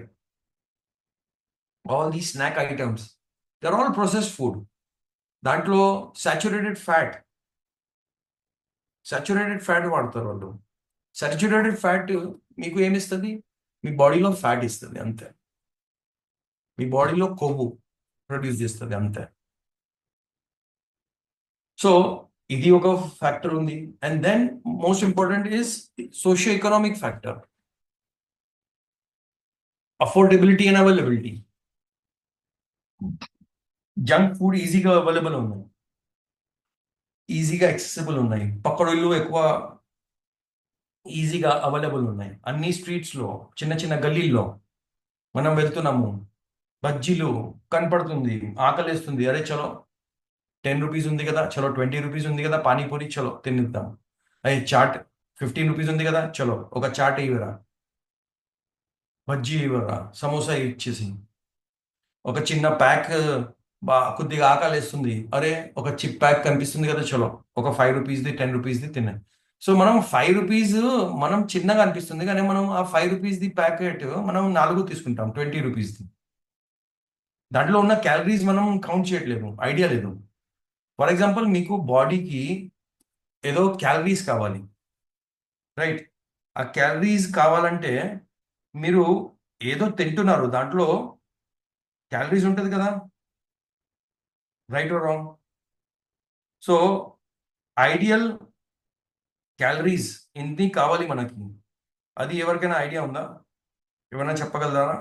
all the snack items, they're all processed food. దాంట్లో సాచురేటెడ్ ఫ్యాట్ వాడతారు వాళ్ళు. సాచురేటెడ్ ఫ్యాట్ మీకు ఏమిస్తుంది? మీ బాడీలో ఫ్యాట్ ఇస్తుంది అంతే. మీ బాడీలో కొవ్వు ప్రొడ్యూస్ చేస్తుంది అంతే. సో ఇది ఒక ఫ్యాక్టర్ ఉంది. And then most important is socio economic factor, affordability and availability. Junk food ఈజీగా అవైలబుల్ ఉన్నాయి, ఈజీగా యాక్సెసిబుల్ ఉన్నాయి, పకోడీలు ఎక్కువ ఈజీగా అవైలబుల్ ఉన్నాయి. అన్ని స్ట్రీట్స్లో, చిన్న చిన్న గల్లీల్లో మనం వెళ్తున్నాము, బజ్జీలు కనపడుతుంది, ఆకలేస్తుంది, అరే చలో 10 రూపీస్ ఉంది కదా, చలో 20 రూపీస్ ఉంది కదా, పానీపూరి చలో తినిద్దాం. అయ్యి చాట్ 15 రూపీస్ ఉంది కదా, చలో ఒక చాట్ ఇవ్వరా, బజ్జీ ఇవ్వరా, సమోసా ఇచ్చేసి, ఒక చిన్న ప్యాక్ కొద్దిగా ఆకలేస్తుంది, అరే ఒక చిప్ ప్యాక్ కనిపిస్తుంది కదా, చలో ఒక 5 రూపీస్ది 10 రూపీస్ది తిన్నాయి. సో మనం 5 రూపీస్ మనం చిన్నగా అనిపిస్తుంది, కానీ మనం ఆ 5 రూపీస్ది ప్యాకెట్ మనం 4 తీసుకుంటాం 20 రూపీస్ది. దాంట్లో ఉన్న క్యాలరీస్ మనం కౌంట్ చేయట్లేదు, ఐడియా లేదు. ఫర్ ఎగ్జాంపుల్ మీకు బాడీకి ఏదో క్యాలరీస్ కావాలి, రైట్? ఆ క్యాలరీస్ కావాలంటే మీరు ఏదో తింటున్నారు, దాంట్లో క్యాలరీస్ ఉంటుంది కదా, right are wrong? So ideal calories ఎన్ని కావాలి మనకి, అది ఎవరికైనా ఐడియా ఉందా? ఏమైనా చెప్పగలరా?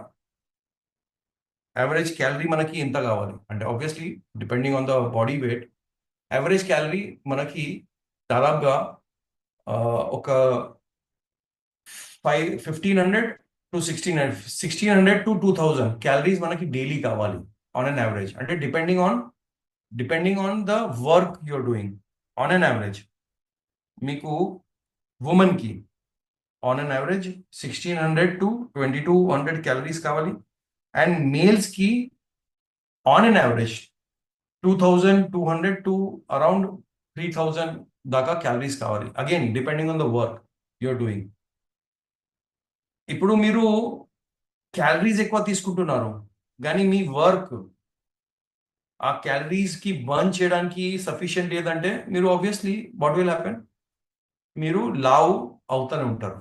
యావరేజ్ క్యాలరీ మనకి ఎంత కావాలి అంటే, obviously depending on the body weight, average calorie మనకి దాదాపుగా ఒక 1500 to 1600 to 2000 క్యాలరీస్ మనకి డైలీ కావాలి ఆన్ అన్ యావరేజ్. అంటే depending on the work you're doing. On an average మీకు ఉమెన్కి on an average 1600 to 2200 calories కావాలి. అండ్ మేల్స్కి on an average 2200 to around 3000 దాకా క్యాలరీస్ కావాలి. Again depending on the work you're doing. ఇప్పుడు మీరు క్యాలరీస్ ఎక్కువ తీసుకుంటున్నారు, కానీ మీ వర్క్ ఆ క్యాలరీస్కి బర్న్ చేయడానికి సఫిషియంట్ లేదంటే మీరు ఆబ్వియస్లీ వాట్ విల్ హ్యాపెన్, మీరు లావ్ అవుతూనే ఉంటారు,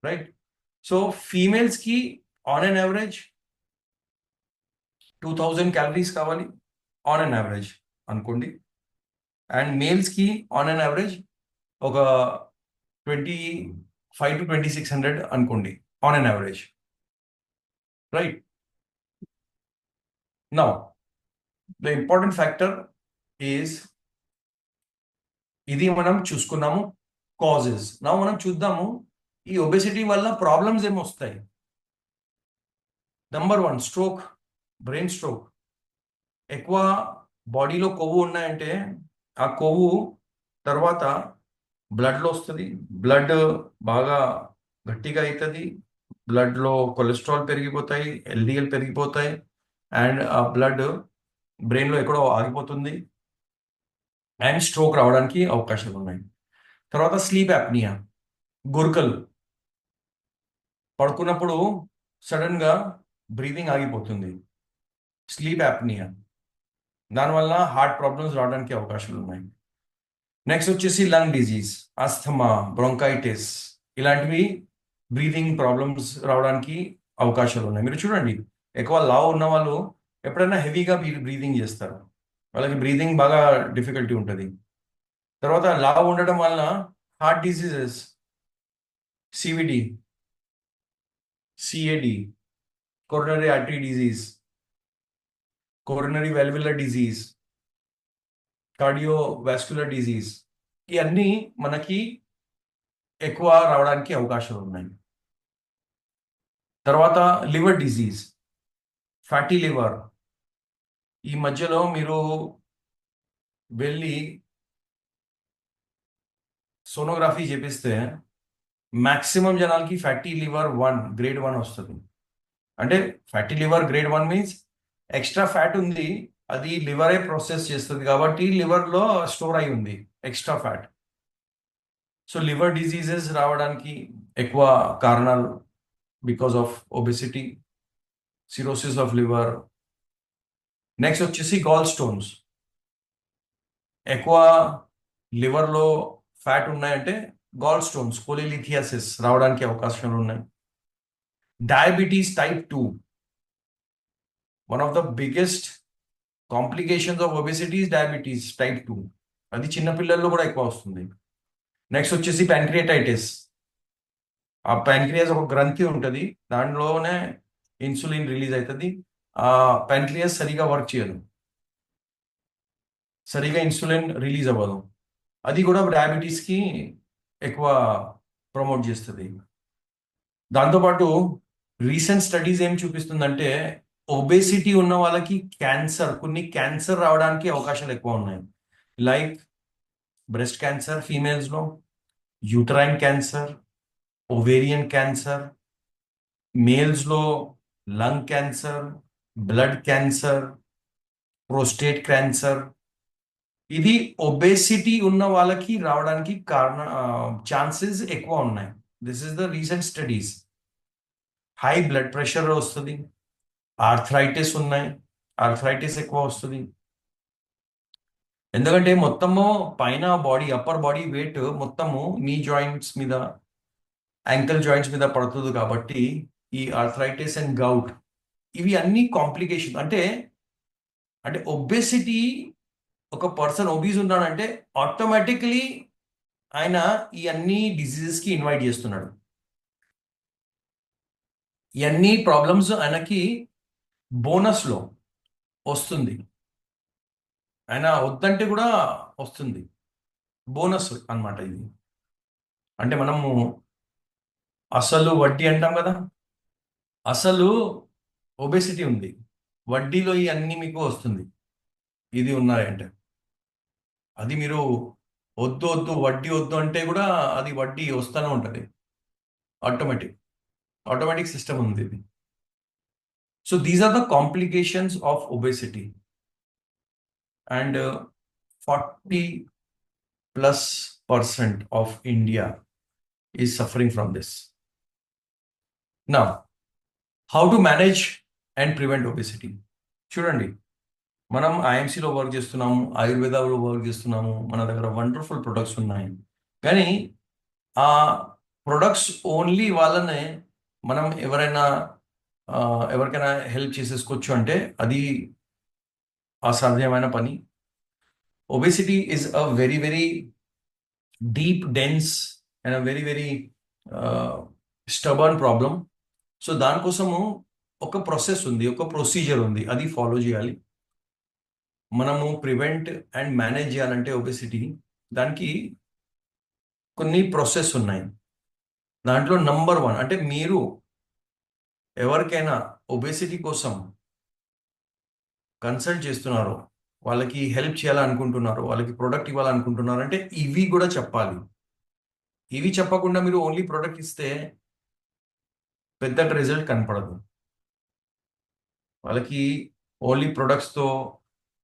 రైట్? సో ఫీమేల్స్కి ఆన్ అన్ యావరేజ్ 2000 క్యాలరీస్ కావాలి ఆన్ అన్ యావరేజ్ అనుకోండి. అండ్ మేల్స్కి ఆన్ అన్ యావరేజ్ ఒక 25 to 2600 అనుకోండి on an average, right? Now the important factor is, ఇది మనం చూసుకున్నాము కాజెస్. నౌ మనం చూద్దాము ఈ ఒబెసిటీ వల్ల ప్రాబ్లమ్స్ ఏమొస్తాయి. Number 1, stroke, brain stroke. ఎక్కువ బాడీలో కొవ్వు ఉన్నాయంటే ఆ కొవ్వు తర్వాత బ్లడ్లో వస్తుంది, బ్లడ్ బాగా గట్టిగా అవుతుంది, బ్లడ్లో కొలెస్ట్రాల్ పెరిగిపోతాయి, ఎల్డిఎల్ పెరిగిపోతాయి, అండ్ ఆ బ్లడ్ బ్రెయిన్లో ఎక్కడో ఆగిపోతుంది, అండ్ స్ట్రోక్ రావడానికి అవకాశాలు ఉన్నాయి. తర్వాత స్లీప్ యాప్నియా, గురకలు, పడుకున్నప్పుడు సడన్గా బ్రీతింగ్ ఆగిపోతుంది, స్లీప్ యాప్నియా. దానివల్ల హార్ట్ ప్రాబ్లమ్స్ రావడానికి అవకాశాలు ఉన్నాయి. నెక్స్ట్ వచ్చేసి లంగ్ డిజీజ్, ఆస్థమా, బ్రోంకైటిస్, ఇలాంటివి బ్రీతింగ్ ప్రాబ్లమ్స్ రావడానికి అవకాశాలు ఉన్నాయి. మీరు చూడండి, ఎక్కువ లావ్ ఉన్న వాళ్ళు ఎప్పుడైనా హెవీగా బ్రీతింగ్ చేస్తారు, వాళ్ళకి బ్రీతింగ్ బాగా డిఫికల్టీ ఉంటుంది. తర్వాత లావ్ ఉండడం వల్ల heart diseases, CVD, CAD, coronary artery disease, coronary valvular disease, cardiovascular disease, ఇవన్నీ మనకి ఎక్కువ రావడానికి అవకాశాలు ఉన్నాయి. తర్వాత లివర్ డిజీజ్, ఫ్యాటీ లివర్. ఈ మధ్యలో మీరు వెళ్ళి సోనోగ్రఫీ చేపిస్తే మ్యాక్సిమం జనాలకి ఫ్యాటీ లివర్ గ్రేడ్ 1 వస్తుంది. అంటే fatty liver grade 1 means extra fat ఉంది, అది లివరే ప్రాసెస్ చేస్తుంది కాబట్టి లివర్లో స్టోర్ అయి ఉంది extra fat. So liver diseases రావడానికి ఎక్కువ కారణాలు because of obesity, cirrhosis of liver. Next వచ్చేసి గాల్ స్టోన్స్. ఎక్కువ లివర్లో ఫ్యాట్ ఉన్నాయంటే గాల్ స్టోన్స్, కోలిలిథియాసిస్ రావడానికి అవకాశాలు ఉన్నాయి. Diabetes type 2, one of the biggest complications of obesity is diabetes type 2. అది చిన్నపిల్లల్లో కూడా ఎక్కువ వస్తుంది. నెక్స్ట్ వచ్చేసి ప్యాంక్రియాటైటిస్. ఆ ప్యాంక్రియాస్ ఒక గ్రంథి ఉంటుంది, దాంట్లోనే ఇన్సులిన్ రిలీజ్ అవుతుంది. ఆ ప్యాంక్రియాస్ సరిగా వర్క్ చేయదు, సరిగా ఇన్సులిన్ రిలీజ్ అవ్వదు. అది కూడా డయాబెటీస్కి ఎక్కువ ప్రమోట్ చేస్తుంది. దాంతోపాటు రీసెంట్ స్టడీస్ ఏం చూపిస్తుందంటే ఒబేసిటీ ఉన్న వాళ్ళకి కొన్ని క్యాన్సర్ రావడానికి అవకాశాలు ఎక్కువ ఉన్నాయి. లైక్ బ్రెస్ట్ క్యాన్సర్ ఫీమేల్స్లో, యూటరైన్ క్యాన్సర్, ఓవేరియన్ క్యాన్సర్, మేల్స్లో lung cancer, blood cancer, prostate cancer. ఇది ఒబేసిటీ ఉన్న వాళ్ళకి రావడానికి ఛాన్సెస్ ఎక్కువ ఉన్నాయి. This is the recent studies. High blood pressure వస్తుంది, ఆర్థరైటిస్ ఉన్నాయి, ఆర్థరైటిస్ ఎక్కువ వస్తుంది. ఎందుకంటే మొత్తము పైన బాడీ, అప్పర్ బాడీ వెయిట్ మొత్తము నీ జాయింట్స్ మీద, యాంకిల్ జాయింట్స్ మీద పడుతుంది కాబట్టి ఈ ఆర్థరైటిస్ అండ్ గౌట్ ఇవి అన్ని కాంప్లికేషన్. అంటే అంటే ఒబేసిటీ, ఒక పర్సన్ ఒబీస్ ఉన్నాడంటే ఆటోమేటిక్లీ ఆయన ఈ అన్ని డిసీజెస్కి ఇన్వైట్ చేస్తున్నాడు. ఇవన్నీ ప్రాబ్లమ్స్ ఆయనకి బోనస్లో వస్తుంది, ఆయన వద్దంటే కూడా వస్తుంది, బోనస్ అన్నమాట ఇది. అంటే మనము అసలు వడ్డీ అంటాం కదా, అసలు ఒబేసిటీ ఉంది, వడ్డీలో ఈ అన్ని మీకు వస్తుంది. ఇది ఉన్నాయంటే అది మీరు వద్దు వద్దు వడ్డీ వద్దు అంటే కూడా అది వడ్డీ వస్తూనే ఉంటుంది. ఆటోమేటిక్ సిస్టమ్ ఉంది ఇది. So these are the complications of obesity. And 40+% of India is suffering from this. Now, how to manage and prevent obesity? చూడండి, మనం ఐఎంసీలో వర్క్ చేస్తున్నాము, ఆయుర్వేదాలో వర్క్ చేస్తున్నాము, మన దగ్గర వండర్ఫుల్ ప్రొడక్ట్స్ ఉన్నాయి. కానీ ఆ ప్రొడక్ట్స్ ఓన్లీ వాళ్ళనే మనం ఎవరికైనా హెల్ప్ చేసేసుకోవచ్చు అంటే అది అసాధ్యమైన పని. Obesity is a very very deep, dense and a very very stubborn problem. So దానికోసము ఒక ప్రాసెస్ ఉంది, ఒక ప్రొసీజర్ ఉంది, అది ఫాలో చేయాలి. మనము ప్రివెంట్ అండ్ మేనేజ్ చేయాలంటే ఒబేసిటీ, దానికి కొన్ని ప్రాసెస్ ఉన్నాయి. దాంట్లో నంబర్ 1 అంటే మీరు ఎవరికైనా ఒబేసిటీ కోసం కన్సల్ట్ చేస్తున్నారు, వాళ్ళకి హెల్ప్ చేయాలనుకుంటున్నారు, వాళ్ళకి ప్రోడక్ట్ ఇవ్వాలనుకుంటున్నారు అంటే ఇవి కూడా చెప్పాలి. ఇవి చెప్పకుండా మీరు ఓన్లీ ప్రోడక్ట్ ఇస్తే పెద్ద రిజల్ట్ కనపడదు. వాళ్ళకి ఓన్లీ ప్రొడక్ట్స్తో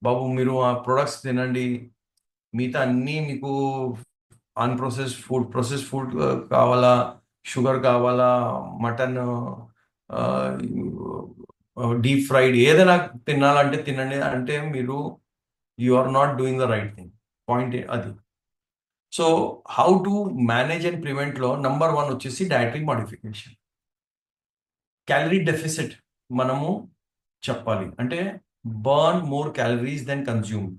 బాబు మీరు ఆ ప్రొడక్ట్స్ తినండి, మిగతా అన్నీ మీకు ప్రాసెస్ ఫుడ్ కావాలా, షుగర్ కావాలా, మటన్, డీప్ ఫ్రైడ్ ఏదైనా తినాలంటే తినండి అంటే మీరు you are not doing the right thing. Point అది. So how to manage and ప్రివెంట్లో నంబర్ 1 వచ్చేసి డైటరీ మోడిఫికేషన్. క్యాలరీ డెఫిసిట్ మనము చెప్పాలి, అంటే burn more calories then consume.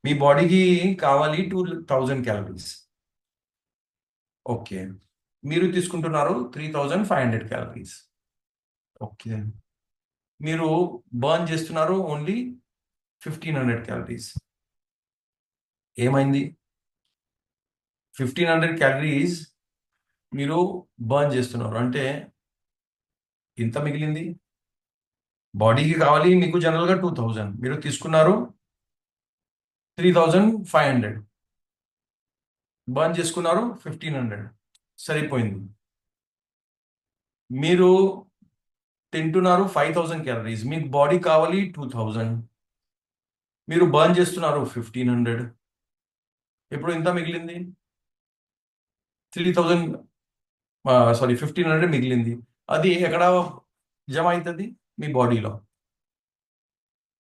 మీ బాడీకి కావాలి 2000 క్యాలరీస్, ఓకే, మీరు తీసుకుంటున్నారు 3500 క్యాలరీస్, ఓకే, మీరు బర్న్ చేస్తున్నారు ఓన్లీ 1500 క్యాలరీస్. ఏమైంది? 1500 క్యాలరీస్ మీరు బర్న్ చేస్తున్నారు అంటే ఇంత మిగిలింది. బాడీకి కావాలి మీకు జనరల్గా 2000, మీరు తీసుకున్నారు 3500, బర్న్ చేసుకున్నారు 1500, సరిపోయింది. మీరు తింటున్నారు 5000 క్యాలరీస్, మీకు బాడీ కావాలి 2000, మీరు బర్న్ చేస్తున్నారు 1500, ఇప్పుడు ఇంత మిగిలింది 3000, సారీ 1500 మిగిలింది. అది ఎక్కడ జమ అవుతుంది? మీ బాడీలో.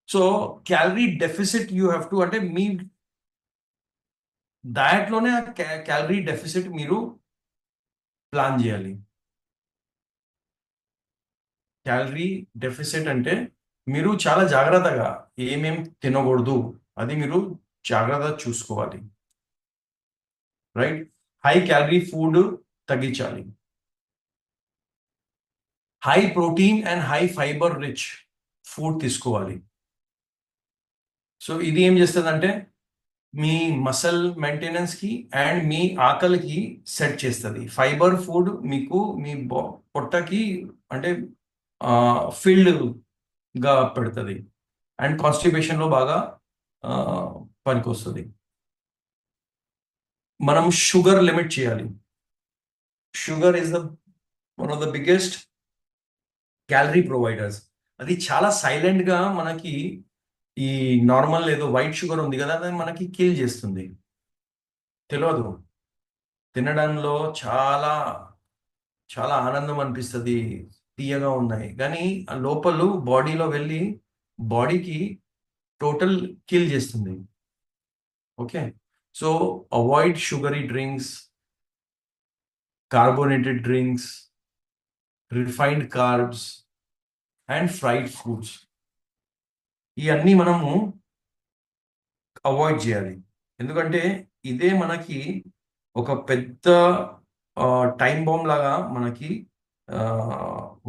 So calorie deficit you have to, అంటే మీ డయట్లోనే క్యాలరీ డెఫిసిట్ మీరు ప్లాన్ చేయాలి. క్యాలరీ డెఫిసిట్ అంటే మీరు చాలా జాగ్రత్తగా ఏమేం తినకూడదు అది మీరు జాగ్రత్త చూసుకోవాలి, రైట్? హై క్యాలరీ ఫుడ్ తగ్గించాలి, high protein and high fibre rich food తీసుకోవాలి. సో ఇది ఏం చేస్తుందంటే మీ మసల్ మెయింటెనెన్స్కి అండ్ మీ ఆకలికి సెట్ చేస్తుంది. ఫైబర్ ఫుడ్ మీకు మీ పొట్టకి అంటే ఫిల్డ్గా పెడుతుంది అండ్ కాన్స్టిపేషన్లో బాగా పనికొస్తుంది. మనం షుగర్ లిమిట్ చేయాలి. Sugar is the one of the biggest calorie providers. అది చాలా సైలెంట్గా మనకి ఈ నార్మల్ ఏదో వైట్ షుగర్ ఉంది కదా, అది మనకి కిల్ చేస్తుంది, తెలియదు. తినడంలో చాలా చాలా ఆనందం అనిపిస్తుంది, తీయగా ఉన్నాయి, కానీ ఆ లోపల బాడీలో వెళ్ళి బాడీకి టోటల్ కిల్ చేస్తుంది. Okay, so avoid sugary drinks, carbonated drinks, refined carbs and fried foods. ఇవన్నీ మనము అవాయిడ్ చేయాలి, ఎందుకంటే ఇదే మనకి ఒక పెద్ద టైం బాంబ్ లాగా మనకి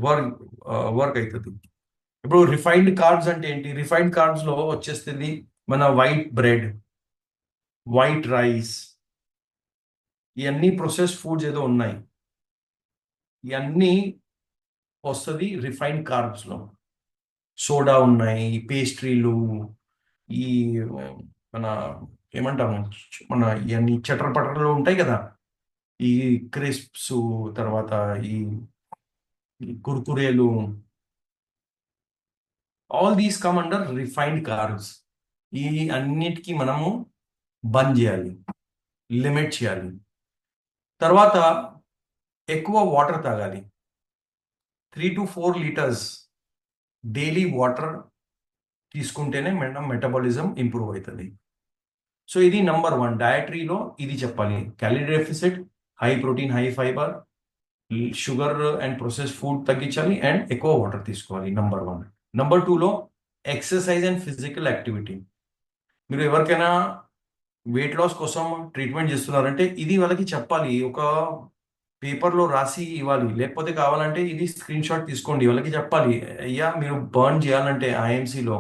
వర్క్ వర్క్ అవుతుంది. ఇప్పుడు రిఫైన్డ్ కార్బ్స్ అంటే ఏంటి? రిఫైన్డ్ కార్బ్స్ లో వచ్చేస్తుంది మన వైట్ బ్రెడ్, వైట్ రైస్, ఇవన్నీ ప్రొసెస్డ్ ఫుడ్స్ ఏదో ఉన్నాయి, ఇవన్నీ వస్తుంది రిఫైన్డ్ కార్బ్స్ లో. సోడా ఉన్నాయి, పేస్ట్రీలు, ఈ మన ఏమంటాము, మన ఇవన్నీ చటర్ పటర్లు ఉంటాయి కదా, ఈ క్రిస్ప్స్, తర్వాత ఈ ఈ కుర్కురేలు, all these come under refined carbs. ఈ అన్నిటికీ మనము బంద్ చేయాలి, లిమిట్ చేయాలి. తర్వాత ఎక్కువ వాటర్ తాగాలి, 3 to 4 లీటర్స్ డైలీ వాటర్ తీసుకుంటేనే మన మెటబాలిజం ఇంప్రూవ్ అవుతుంది. సో ఇది నంబర్ 1 డయటరీలో, ఇది చెప్పాలి. Calorie deficit, high protein high fibre, sugar and process food తగ్గించాలి అండ్ ఎక్కువ వాటర్ తీసుకోవాలి, నంబర్ 1. నంబర్ 2లో ఎక్సర్సైజ్ అండ్ ఫిజికల్ యాక్టివిటీ. మీరు ఎవరికైనా వెయిట్ లాస్ కోసం ట్రీట్మెంట్ చేస్తున్నారంటే ఇది వాళ్ళకి చెప్పాలి, ఒక పేపర్లో రాసి ఇవ్వాలి, లేకపోతే కావాలంటే ఇది స్క్రీన్ షాట్ తీసుకోండి, వాళ్ళకి చెప్పాలి, అయ్యా మీరు బర్న్ చేయాలంటే ఐఎంసీలో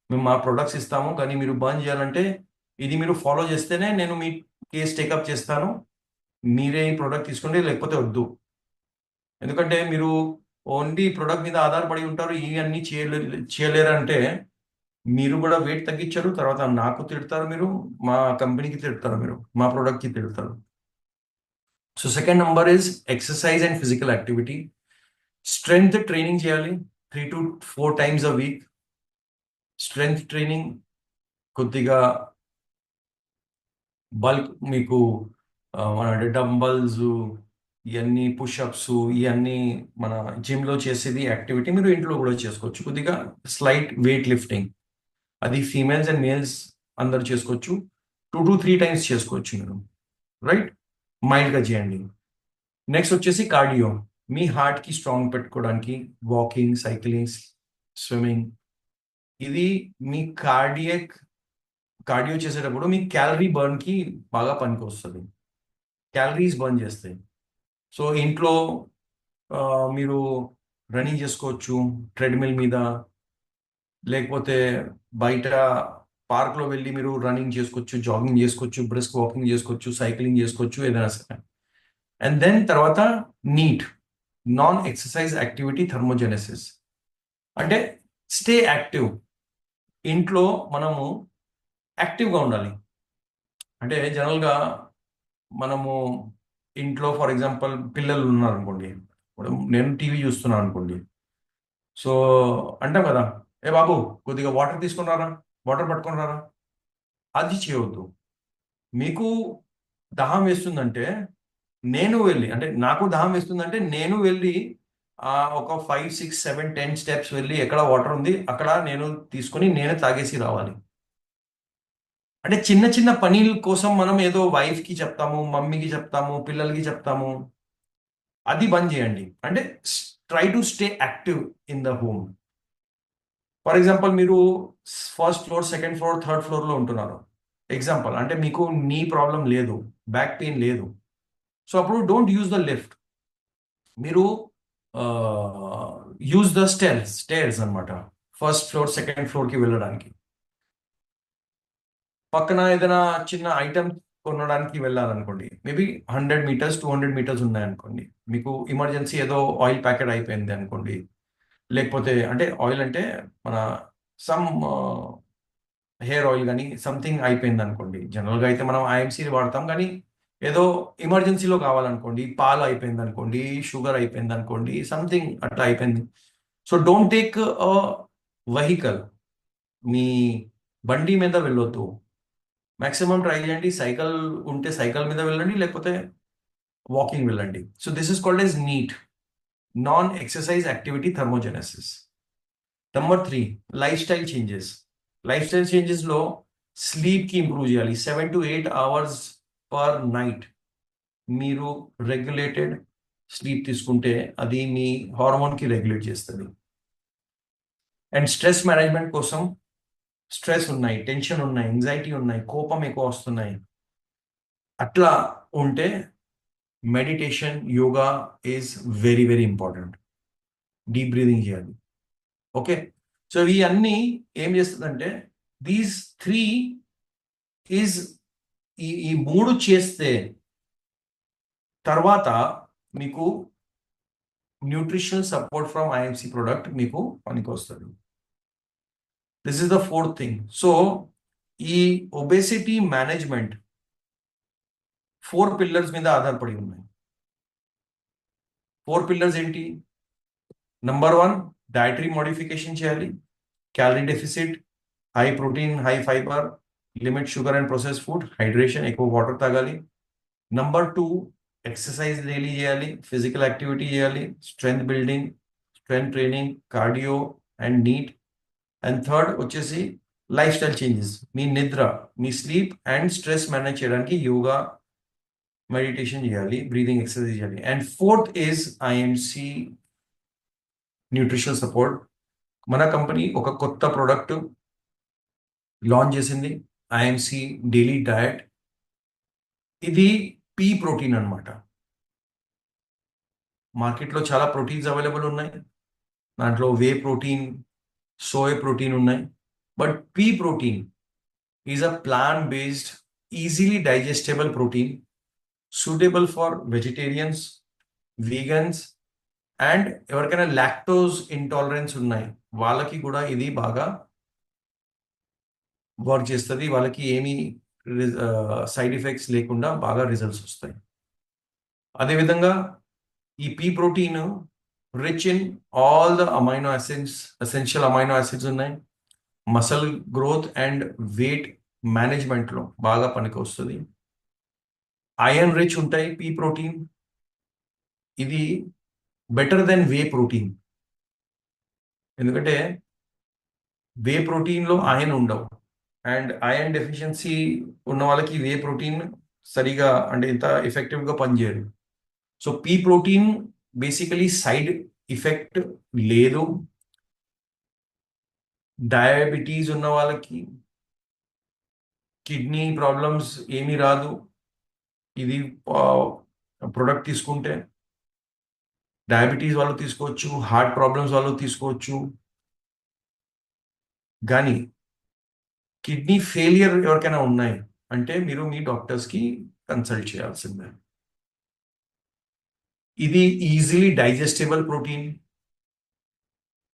మేము మా ప్రొడక్ట్స్ ఇస్తాము, కానీ మీరు బర్న్ చేయాలంటే ఇది మీరు ఫాలో చేస్తేనే నేను మీ కేస్ టేకప్ చేస్తాను, మీరే ఈ ప్రోడక్ట్ తీసుకోండి లేకపోతే వద్దు. ఎందుకంటే మీరు ఓన్లీ ప్రొడక్ట్ మీద ఆధారపడి ఉంటారు, ఇవన్నీ చేయలేరు అంటే మీరు కూడా వెయిట్ తగ్గించారు, తర్వాత నాకు తిడతారు మీరు, మా కంపెనీకి తిడతారు మీరు, మా ప్రోడక్ట్కి తిడతారు. So second number is exercise and physical activity. Strength training చేయాలి 3 to 4 times a week. Strength training కొద్దిగా బల్క్ మీకు మన డంబల్స్, ఇవన్నీ పుషప్స్, ఇవన్నీ మన జిమ్లో చేసేది యాక్టివిటీ మీరు ఇంట్లో కూడా చేసుకోవచ్చు. కొద్దిగా స్లైట్ వెయిట్ లిఫ్టింగ్, అది ఫీమేల్స్ అండ్ మేల్స్ అందరు చేసుకోవచ్చు, 2 to 3 times చేసుకోవచ్చు మీరు, రైట్? మైల్డ్గా చేయండి. నెక్స్ట్ వచ్చేసి కార్డియో, మీ హార్ట్కి స్ట్రాంగ్ పెట్టుకోవడానికి వాకింగ్, సైక్లింగ్, స్విమ్మింగ్. ఇది మీ కార్డియో చేసేటప్పుడు మీ క్యాలరీ బర్న్కి బాగా పనికి వస్తుంది, క్యాలరీస్ బర్న్ చేస్తాయి. సో ఇంట్లో మీరు రన్నింగ్ చేసుకోవచ్చు ట్రెడ్మిల్ మీద, లేకపోతే బయట పార్క్లో వెళ్ళి మీరు రన్నింగ్ చేసుకోవచ్చు, జాగింగ్ చేసుకోవచ్చు, బ్రిస్క్ వాకింగ్ చేసుకోవచ్చు, సైక్లింగ్ చేసుకోవచ్చు, ఏదైనా సరే. అండ్ దెన్ తర్వాత NEAT non exercise activity thermogenesis, అంటే స్టే యాక్టివ్. ఇంట్లో మనము యాక్టివ్గా ఉండాలి. అంటే జనరల్గా మనము ఇంట్లో ఫర్ ఎగ్జాంపుల్ పిల్లలు ఉన్నారు అనుకోండి, ఇప్పుడు నేను టీవీ చూస్తున్నాను అనుకోండి, సో అంటాం కదా, ఏ బాబు కొద్దిగా వాటర్ తీసుకొని రారా, వాటర్ పట్టుకొని రారా, అది చేయవద్దు. మీకు దాహం వేస్తుందంటే నేను వెళ్ళి, అంటే నాకు దాహం వేస్తుందంటే నేను వెళ్ళి ఒక 5 6 7 10 స్టెప్స్ వెళ్ళి ఎక్కడ వాటర్ ఉంది అక్కడ నేను తీసుకొని నేనే తాగేసి రావాలి. అంటే చిన్న చిన్న పనుల కోసం మనం ఏదో వైఫ్కి చెప్తాము, మమ్మీకి చెప్తాము, పిల్లలకి చెప్తాము, అది బంద్ చేయండి. అంటే try to stay active in the home. For example మీరు first floor, second floor, third ఫ్లోర్లో ఉంటున్నారు. ఎగ్జాంపుల్ అంటే మీకు నీ ప్రాబ్లం లేదు, బ్యాక్ పెయిన్ లేదు. సో అప్పుడు డోంట్ యూజ్ ద లిఫ్ట్. మీరు యూజ్ ద స్టేర్స్ అన్నమాట. ఫస్ట్ ఫ్లోర్, సెకండ్ ఫ్లోర్కి వెళ్ళడానికి. పక్కన ఏదైనా చిన్న ఐటమ్ కొనడానికి వెళ్ళాలనుకోండి, మేబీ 100 మీటర్స్ 200 మీటర్స్ ఉన్నాయనుకోండి, మీకు ఎమర్జెన్సీ ఏదో ఆయిల్ ప్యాకెట్ అయిపోయింది అనుకోండి, లేకపోతే అంటే ఆయిల్ అంటే మన సమ్ హెయిర్ ఆయిల్ కానీ సంథింగ్ అయిపోయింది అనుకోండి. జనరల్గా అయితే మనం ఐఎంసీ వాడతాం, కానీ ఏదో ఎమర్జెన్సీలో కావాలనుకోండి, పాలు అయిపోయింది అనుకోండి, షుగర్ అయిపోయింది అనుకోండి, సంథింగ్ అట్లా అయిపోయింది. సో డోంట్ టేక్ వెహికల్, మీ బండి మీద వెళ్ళొద్దు. మాక్సిమం ట్రై చేయండి, సైకిల్ ఉంటే సైకిల్ మీద వెళ్ళండి, లేకపోతే వాకింగ్ వెళ్ళండి. So this is called as NEAT, non exercise activity thermogenesis. Number 3, lifestyle changes. Lifestyle చేంజెస్లో స్లీప్కి ఇంప్రూవ్ చేయాలి. 7 to 8 hours పర్ నైట్ మీరు రెగ్యులేటెడ్ స్లీప్ తీసుకుంటే అది మీ హార్మోన్కి రెగ్యులేట్ చేస్తుంది. అండ్ స్ట్రెస్ మేనేజ్మెంట్ కోసం, స్ట్రెస్ ఉన్నాయి, టెన్షన్ ఉన్నాయి, ఎంగ్జైటీ ఉన్నాయి, కోపం ఎక్కువ వస్తున్నాయి, అట్లా ఉంటే meditation, yoga is very very important. Deep breathing చేయాలి. ఓకే. సో ఈ అన్నీ ఏం చేస్తుందంటే, దీస్ 3 ఈజ్ ఈ 3 చేస్తే తర్వాత మీకు nutritional support from IMC product మీకు పనికి వస్తుంది. This is the 4th thing. So ఈ ఒబేసిటీ మేనేజ్మెంట్ 4 పిల్లర్స్ మీద ఆధారపడి ఉన్నాయి. 4 పిల్లర్స్ ఏంటి? నంబర్ 1, డైటరీ మోడిఫికేషన్ చేయాలి. Calorie deficit, high protein, high fibre, limit sugar and process food, hydration, ఎక్కువ వాటర్ తాగాలి. నంబర్ 2, ఎక్సర్సైజ్ డైలీ చేయాలి, ఫిజికల్ యాక్టివిటీ చేయాలి, strength building, strength training, cardio and neat. And third వచ్చేసి లైఫ్ స్టైల్ చేంజెస్, మీ నిద్ర, మీ స్లీప్ అండ్ స్ట్రెస్ మేనేజ్ చేయడానికి యోగా, మెడిటేషన్ చేయాలి, బ్రీదింగ్ ఎక్సర్సైజ్ చేయాలి. And 4th is IMC nutritional support. మన కంపెనీ ఒక కొత్త ప్రోడక్ట్ లాంచ్ చేసింది, ఐఎంసి డైలీ డయట్. ఇది పీ ప్రోటీన్ అన్నమాట. మార్కెట్లో చాలా ప్రోటీన్స్ అవైలబుల్ ఉన్నాయి. దాంట్లో వే ప్రోటీన్, సోయ్ ప్రోటీన్ ఉన్నాయి. But P protein is a plant based, easily digestible protein, suitable for vegetarians, vegans and ఎవరికైనా లాక్టోజ్ ఇంటాలరెన్స్ ఉన్నాయి వాళ్ళకి కూడా ఇది బాగా వర్క్ చేస్తుంది. వాళ్ళకి ఏమీ సైడ్ ఎఫెక్ట్స్ లేకుండా బాగా రిజల్ట్స్ వస్తాయి. అదేవిధంగా ఈ pea protein rich in all the amino acids, essential amino acids ఉన్నాయి. మసల్ గ్రోత్ అండ్ వెయిట్ మేనేజ్మెంట్లో బాగా పనికి వస్తుంది. ఐరన్ రిచ్ ఉంటాయి పీ ప్రోటీన్. ఇది బెటర్ దెన్ వే ప్రోటీన్, ఎందుకంటే వే ప్రోటీన్లో ఐరన్ ఉండవు. అండ్ ఐరన్ డెఫిషియన్సీ ఉన్న వాళ్ళకి వే ప్రోటీన్ సరిగా అంటే ఇంత ఎఫెక్టివ్గా పనిచేయదు. So P protein basically side effect లేదు. డయాబెటీస్ ఉన్న వాళ్ళకి, కిడ్నీ ప్రాబ్లమ్స్ ఏమీ రాదు ఇది ప్రొడక్ట్ తీసుకుంటే. డయాబెటీస్ వాళ్ళు తీసుకోవచ్చు, హార్ట్ ప్రాబ్లమ్స్ వాళ్ళు తీసుకోవచ్చు, కానీ కిడ్నీ ఫెయిలియర్ ఎవరికైనా ఉన్నాయి అంటే మీరు మీ డాక్టర్స్కి కన్సల్ట్ చేయాల్సిందే. ఇది ఈజీలీ డైజెస్టబుల్ ప్రోటీన్,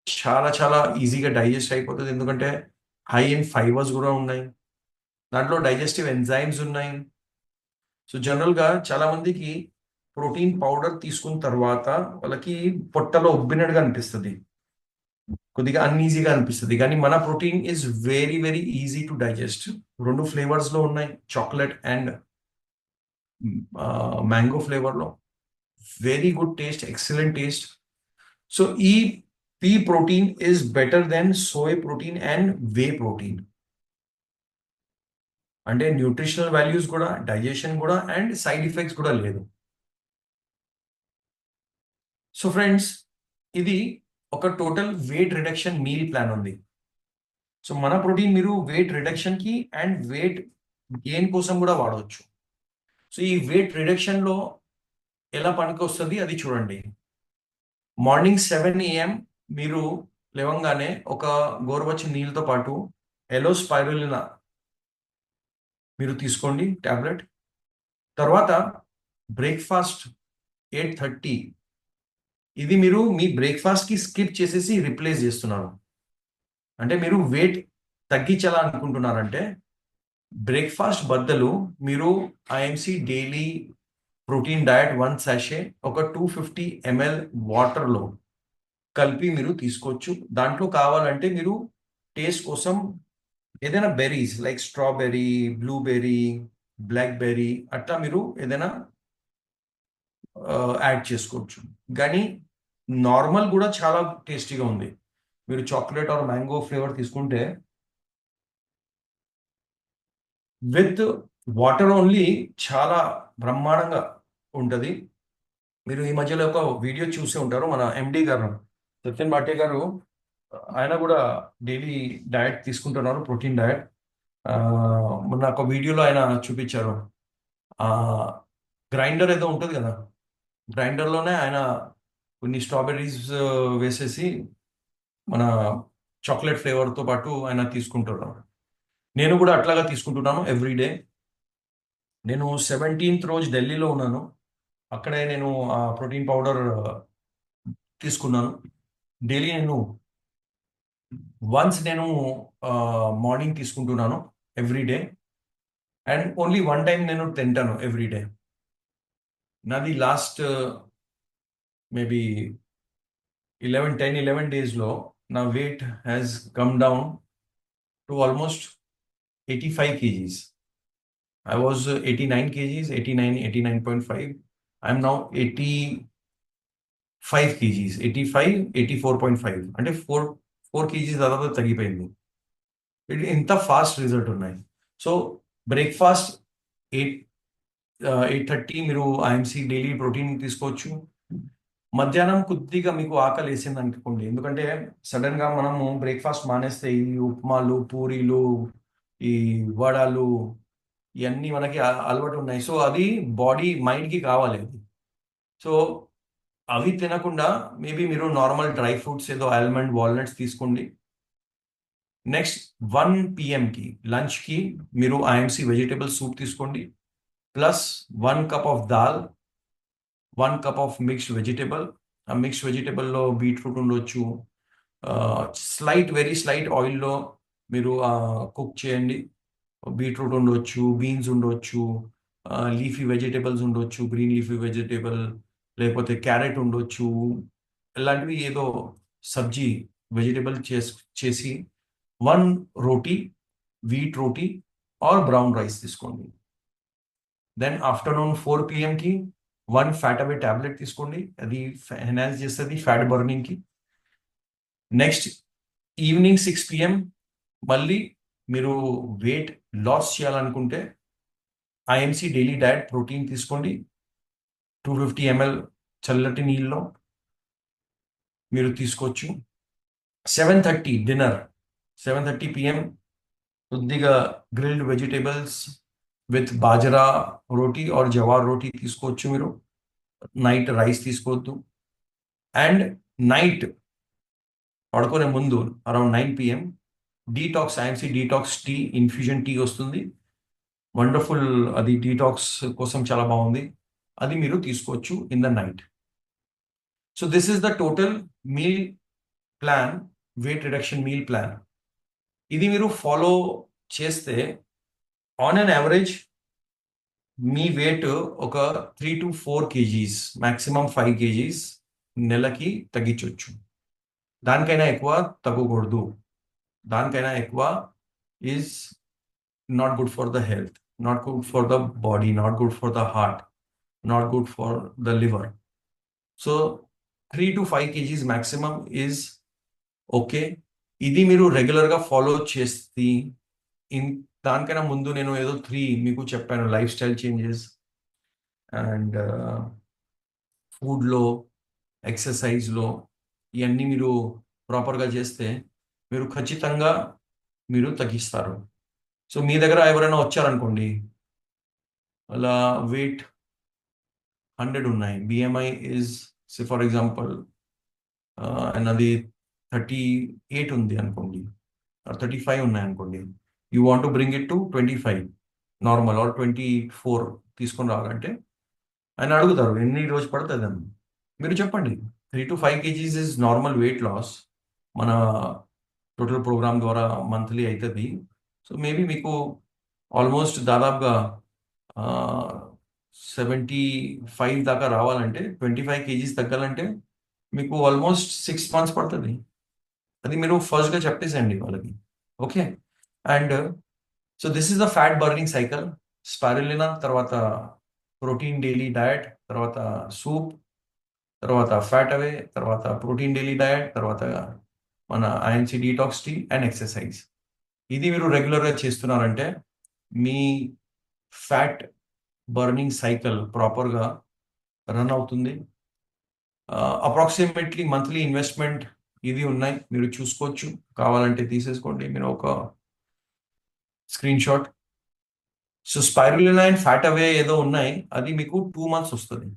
చాలా చాలా ఈజీగా డైజెస్ట్ అయిపోతుంది, ఎందుకంటే హై ఇన్ ఫైబర్స్ కూడా ఉన్నాయి, దాంట్లో డైజెస్టివ్ ఎంజైమ్స్ ఉన్నాయి. సో జనరల్గా చాలా మందికి ప్రోటీన్ పౌడర్ తీసుకున్న తర్వాత వాళ్ళకి పొట్టలో ఉబ్బినట్టుగా అనిపిస్తుంది. కొద్దిగా అన్ఈజీగా అనిపిస్తుంది. కానీ మన protein is very very easy to digest. 2 ఫ్లేవర్స్‌లో ఉన్నాయి. చాక్లెట్ అండ్ మ్యాంగో ఫ్లేవర్‌లో. Very good taste, excellent taste. So ఈ pea protein is better then soy protein and whey protein. అంటే న్యూట్రిషనల్ వాల్యూస్ కూడా, డైజెషన్ కూడా అండ్ సైడ్ ఎఫెక్ట్స్ కూడా లేదు. సో ఫ్రెండ్స్, ఇది ఒక total weight reduction meal plan ఉంది. సో మన ప్రోటీన్ మీరు వెయిట్ రిడక్షన్‌కి అండ్ వెయిట్ గెయిన్ కోసం కూడా వాడవచ్చు. సో ఈ వెయిట్ రిడక్షన్‌లో ఎలా పనికొస్తది అది చూడండి. మార్నింగ్ 7 AM మీరు లేవంగానే ఒక గోరువెచ్చని నీళ్ళతో పాటు ఎలోస్పైరులినా మీరు తీసుకోండి టాబ్లెట్. తర్వాత బ్రేక్‌ఫాస్ట్ 8:30 ఇది మీరు మీ బ్రేక్‌ఫాస్ట్‌కి స్కిప్ చేసేసి రిప్లేస్ చేస్తున్నారు. అంటే మీరు వెయిట్ తగ్గించాలనుకుంటున్నారంటే బ్రేక్‌ఫాస్ట్ బదులు మీరు IMC daily protein diet 1 sachet ఒక 250 ఎంఎల్ వాటర్‌లో కలిపి మీరు తీసుకోవచ్చు. దాంట్లో కావాలంటే మీరు టేస్ట్ కోసం ఏదైనా berries like strawberry, blueberry, blackberry అట్లా మీరు ఏదైనా యాడ్ చేసుకోవచ్చు. గానీ నార్మల్ గూడా చాలా టేస్టీగా ఉంది. మీరు చాక్లేట్ ఆర్ మ్యాంగో ఫ్లేవర్ తీసుకుంటే విత్ వాటర్ ఓన్లీ చాలా బ్రహ్మాండంగా ఉంటది. మీరు ఈ మధ్యలో ఒక వీడియో చూసే ఉంటారు. మన ఎండీ గారు, సత్యన్ భాటియా గారు ఆయన గూడా డైలీ డయట్ తీసుకుంటున్నారు. Protein diet. మొన్న ఒక వీడియోలో ఆయన చూపిచ్చారు. ఆహ్, గ్రైండర్ ఏదో ఉంటది గదా! గ్రైండర్‌లోనే ఆయన కొన్ని స్ట్రాబెర్రీస్ వేసేసి మన చాక్లేట్ ఫ్లేవర్‌తో పాటు ఆయన తీసుకుంటున్నారు. నేను గూడా అట్లాగా తీసుకుంటున్నాను ఎవ్రీ డే. నేను 17థ్ రోజు ఢిల్లీలో ఉన్నాను. అక్కడే నేను ప్రోటీన్ పౌడర్ తీసుకున్నాను. డైలీ నేను మార్నింగ్ తీసుకుంటున్నాను every day. And only 1 time నేను తింటాను ఎవ్రీ డే. నాది లాస్ట్ మేబీ 11 డేస్‌లో నా weight has come down to almost 85 kgs. I was 89 kgs, 89, 89.5. I'm now 85 kgs, 85, 84.5. అంటే 4 కేజీస్ దాదాపు తగ్గిపోయింది. ఇది ఇంత ఫాస్ట్ రిజల్ట్ ఉన్నాయి. సో బ్రేక్‌ఫాస్ట్ 8 8:30 మీరు ఐఎంసీ డైలీ ప్రోటీన్ తీసుకోవచ్చు. మధ్యాహ్నం కొద్దిగా మీకు ఆకలేసిందనుకోండి. ఎందుకంటే సడెన్‌గా మనము బ్రేక్‌ఫాస్ట్ మానేస్తే ఈ ఉప్మాలు, పూరీలు, ఈ వడలు ఇయన్నీ మనకి అలవాటు ఉన్నాయి. సో అది మైండ్‌కి కావాలి అది. సో అవి తినకుండా మేబీ మీరు నార్మల్ డ్రై ఫ్రూట్స్ ఏదో ఆల్మండ్, వాల్‌నట్స్ తీసుకోండి. నెక్స్ట్ 1 పీఎంకి లంచ్‌కి మీరు ఐఎంసీ వెజిటబుల్ సూప్ తీసుకోండి. Plus 1 cup of dal, 1 cup of mixed vegetable. ఆ మిక్స్డ్ వెజిటబుల్‌లో బీట్రూట్ ఉండొచ్చు. వెరీ స్లైట్ ఆయిల్‌లో మీరు కుక్ చేయండి. బీట్రూట్ ఉండొచ్చు, బీన్స్ ఉండొచ్చు, లీఫీ వెజిటబుల్స్ ఉండొచ్చు, గ్రీన్ లీఫీ వెజిటబుల్ లేకపోతే క్యారెట్ ఉండొచ్చు. ఇలాంటివి ఏదో సబ్జీ వెజిటబుల్ చేసి 1 roti, wheat roti or brown rice తీసుకోండి. Then afternoon 4 పీఎంకి 1 fat away tablet తీసుకోండి. అది ఎన్హాన్స్ చేస్తది ఫ్యాట్ బర్నింగ్‌కి. నెక్స్ట్ ఈవినింగ్ 6 పీఎం మళ్ళీ మీరు వెయిట్ లాస్ చేయాలనుకుంటే ఐఎంసీ డైలీ డయట్ ప్రోటీన్ తీసుకోండి. 250 ఎంఎల్ చల్లటి నీళ్ళలో మీరు తీసుకోవచ్చు. 7:30 డిన్నర్. 7:30 పీఎం కొద్దిగా grilled vegetables with bajra roti or jowar roti తీసుకోవచ్చు మీరు. నైట్ రైస్ తీసుకోవద్దు. అండ్ నైట్ పడుకునే ముందు around 9 PM IMC detox tea, infusion tea వస్తుంది. వండర్‌ఫుల్, అది డీటాక్స్ కోసం చాలా బాగుంది. అది మీరు తీసుకోవచ్చు in the night. So this is the total meal plan, weight reduction meal plan. ఇది మీరు ఫాలో చేస్తే ఆన్ అన్ యావరేజ్ మీ వెయిట్ ఒక 3-4 కేజీస్, మాక్సిమం 5 కేజీస్ నెలకి తగ్గించొచ్చు. దానికైనా ఎక్కువ తగ్గకూడదు. దానికైనా ఎక్కువ is not good for the health, not good for the body, not good for the heart, not good for the liver. So 3 to 5 kgs maximum is okay. ఇది మీరు రెగ్యులర్గా ఫాలో చేస్తే, ఇన్ దానికైనా ముందు నేను ఏదో 3 మీకు చెప్పాను, లైఫ్ స్టైల్ చేంజెస్ అండ్ ఫుడ్లో, ఎక్సర్సైజ్లో, ఇవన్నీ మీరు ప్రాపర్గా చేస్తే మీరు ఖచ్చితంగా మీరు తగ్గిస్తారు. సో మీ దగ్గర ఎవరైనా వచ్చారనుకోండి, అలా వెయిట్ 100 ఉన్నాయి, బిఎంఐ ఈజ్ ఫర్ ఎగ్జాంపుల్ అన్నది 38 ఉంది అనుకోండి, 35 ఉన్నాయి అనుకోండి, you want to bring it to 25 normal or 24 తీసుకొని రావాలంటే ఆయన అడుగుతారు ఎన్ని రోజు పడుతుంది అని. మీరు చెప్పండి 3 to 5 kgs is normal weight loss, మన టోటల్ ప్రోగ్రామ్ ద్వారా మంత్లీ అవుతుంది. సో మేబీ మీకు ఆల్మోస్ట్ దాదాపుగా 75 దాకా రావాలంటే, 25 kgs తగ్గాలంటే మీకు ఆల్మోస్ట్ 6 months పడుతుంది. అది మీరు ఫస్ట్గా చెప్పేసండి వాళ్ళకి. Okay. And so this is the fat burning cycle. Spirulina, తర్వాత ప్రోటీన్ డైలీ డయట్, తర్వాత సూప్, తర్వాత ఫ్యాట్ అవే, తర్వాత ప్రోటీన్ డైలీ డయట్, తర్వాత మన IMC detox tea and exercise. ఇది మీరు రెగ్యులర్గా చేస్తున్నారంటే మీ ఫ్యాట్ బర్నింగ్ సైకిల్ ప్రాపర్గా రన్ అవుతుంది. అప్రాక్సిమేట్లీ మంత్లీ ఇన్వెస్ట్మెంట్ ఇది ఉన్నాయి, మీరు చూసుకోవచ్చు, కావాలంటే తీసేసుకోండి మీరు ఒక screenshot. So spirulina and fat away ఏదో ఉన్నాయి, అది మీకు 2 months వస్తుంది.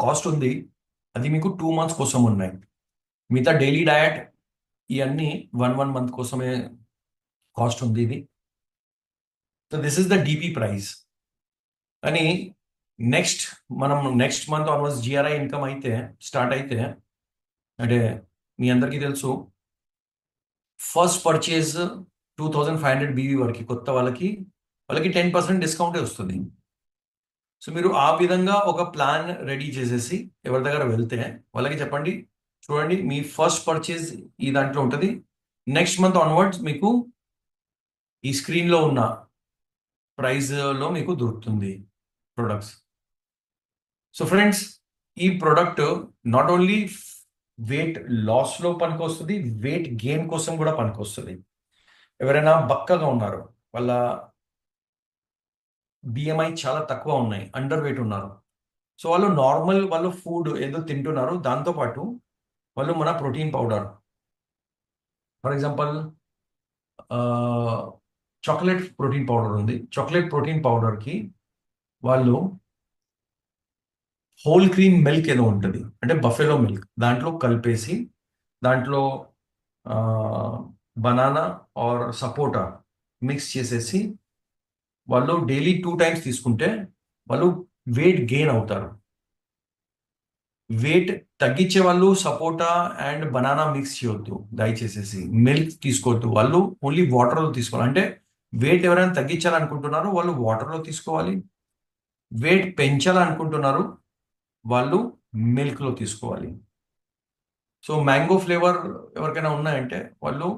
కాస్ట్ ఉంది, అది మీకు 2 months కోసం ఉన్నాయి. మిగతా డైలీ డయట్ ఇవన్నీ 1 month కోసమే కాస్ట్ ఉంది ఇది. So this is the DP price. కానీ మనం next month almost GRI income అయితే స్టార్ట్ అయితే, అంటే మీ అందరికీ తెలుసు, ఫస్ట్ పర్చేజ్ 2500 బీవీ వరకు కొత్త వాళ్ళకి 10% డిస్కౌంటే వస్తుంది. సో మీరు ఆ విధంగా ఒక ప్లాన్ రెడీ చేసేసి ఎవరి దగ్గర వెళ్తే వాళ్ళకి చెప్పండి, చూడండి మీ ఫస్ట్ పర్చేజ్ ఈ దాంట్లో ఉంటుంది, నెక్స్ట్ మంత్ ఆన్వర్డ్స్ మీకు ఈ స్క్రీన్లో ఉన్న ప్రైస్లో మీకు దొరుకుతుంది ప్రొడక్ట్స్. సో ఫ్రెండ్స్, ఈ ప్రోడక్ట్ నాట్ ఓన్లీ వెయిట్ లాస్లో పనికొస్తుంది, వెయిట్ గెయిన్ కోసం కూడా పనికొస్తుంది. ఎవరైనా బక్కగా ఉన్నారు, వాళ్ళ బిఎంఐ చాలా తక్కువ ఉన్నాయి, అండర్ వెయిట్ ఉన్నారు, సో వాళ్ళు ఫుడ్ ఏదో తింటున్నారు, దాంతోపాటు వాళ్ళు మన protein powder, for example chocolate protein powder ఉంది, చాక్లెట్ ప్రోటీన్ పౌడర్కి వాళ్ళు హోల్ క్రీమ్ మిల్క్ ఏదో ఉంటుంది, అంటే బఫెలో మిల్క్, దాంట్లో కలిపేసి దాంట్లో బనానా ఆర్ సపోటా మిక్స్ చేసేసి వాళ్ళు డైలీ 2 times తీసుకుంటే వాళ్ళు వెయిట్ గెయిన్ అవుతారు. వెయిట్ తగ్గించే వాళ్ళు సపోటా అండ్ బనానా మిక్స్ చేయొద్దు, దయచేసేసి మిల్క్ తీసుకోవద్దు, వాళ్ళు ఓన్లీ వాటర్లో తీసుకోవాలి. అంటే వెయిట్ ఎవరైనా తగ్గించాలనుకుంటున్నారో వాళ్ళు వాటర్లో తీసుకోవాలి, వెయిట్ పెంచాలనుకుంటున్నారు వాళ్ళు మిల్క్లో తీసుకోవాలి. సో మ్యాంగో ఫ్లేవర్ ఎవరికైనా ఉన్నాయంటే వాళ్ళు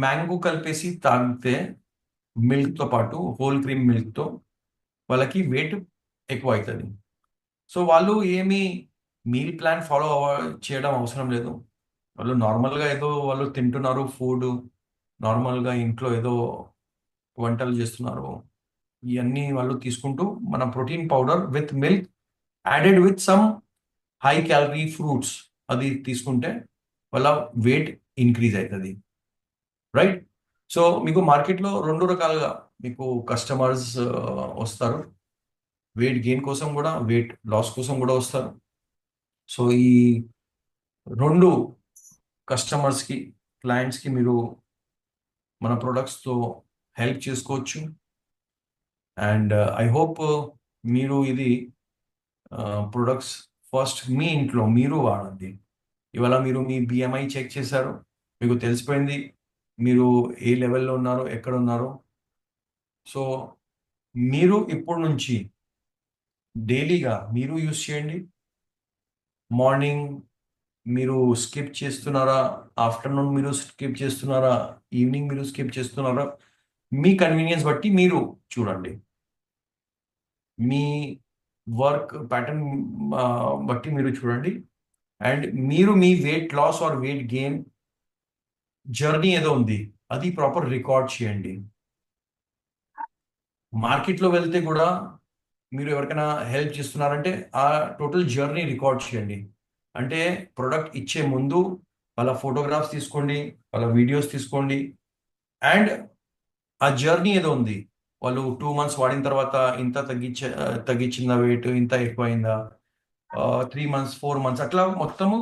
మ్యాంగో కలిపేసి తాగితే మిల్క్తో పాటు, హోల్ క్రీమ్ మిల్క్తో, వాళ్ళకి వెయిట్ ఎక్కువ అవుతుంది. సో వాళ్ళు ఏమి మీల్ ప్లాన్ ఫాలో చేయడం అవసరం లేదు, వాళ్ళు నార్మల్గా ఏదో వాళ్ళు తింటున్నారు ఫుడ్, నార్మల్గా ఇంట్లో ఏదో వంటలు చేస్తున్నారు, ఇవన్నీ వాళ్ళు తీసుకుంటూ మన protein powder with milk added with some high calorie fruits అది తీసుకుంటే వాళ్ళ వెయిట్ ఇంక్రీజ్ అవుతుంది, రైట్? సో మీకు మార్కెట్లో 2 రకాలుగా మీకు కస్టమర్స్ వస్తారు, వెయిట్ గెయిన్ కోసం కూడా, వెయిట్ లాస్ కోసం కూడా వస్తారు. సో ఈ 2 కస్టమర్స్కి, క్లయింట్స్కి మీరు మన ప్రొడక్ట్స్తో హెల్ప్ చేసుకోవచ్చు. అండ్ ఐ హోప్ మీరు ఇది ప్రొడక్ట్స్ ఫస్ట్ మీ ఇంట్లో మీరు వాడండి. ఇవాళ మీరు మీ బిఎంఐ చెక్ చేశారు, మీకు తెలిసిపోయింది మీరు ఏ లెవెల్లో ఉన్నారో, ఎక్కడ ఉన్నారో. సో మీరు ఇప్పుడు నుంచి డైలీగా మీరు యూస్ చేయండి. మార్నింగ్ మీరు స్కిప్ చేస్తున్నారా, ఆఫ్టర్నూన్ మీరు స్కిప్ చేస్తున్నారా, ఈవినింగ్ మీరు స్కిప్ చేస్తున్నారా, మీ కన్వీనియన్స్ బట్టి మీరు చూడండి. మీ వర్క్ ప్యాటర్న్ బట్టి మీరు చూడండి. అండ్ మీరు మీ weight loss or weight gain journey ఏదో ఉంది, అది ప్రాపర్ రికార్డ్ చేయండి. మార్కెట్లో వెళ్తే కూడా మీరు ఎవరికైనా హెల్ప్ చేస్తున్నారంటే ఆ టోటల్ జర్నీ రికార్డ్ చేయండి. అంటే ప్రొడక్ట్ ఇచ్చే ముందు వాళ్ళ ఫోటోగ్రాఫ్స్ తీసుకోండి, వాళ్ళ వీడియోస్ తీసుకోండి. అండ్ ఆ జర్నీ ఏదో ఉంది, వాళ్ళు 2 months వాడిన తర్వాత ఇంత తగ్గించిందా, వెయిట్ ఇంత ఎక్కువైందా, 3 months 4 months అట్లా మొత్తము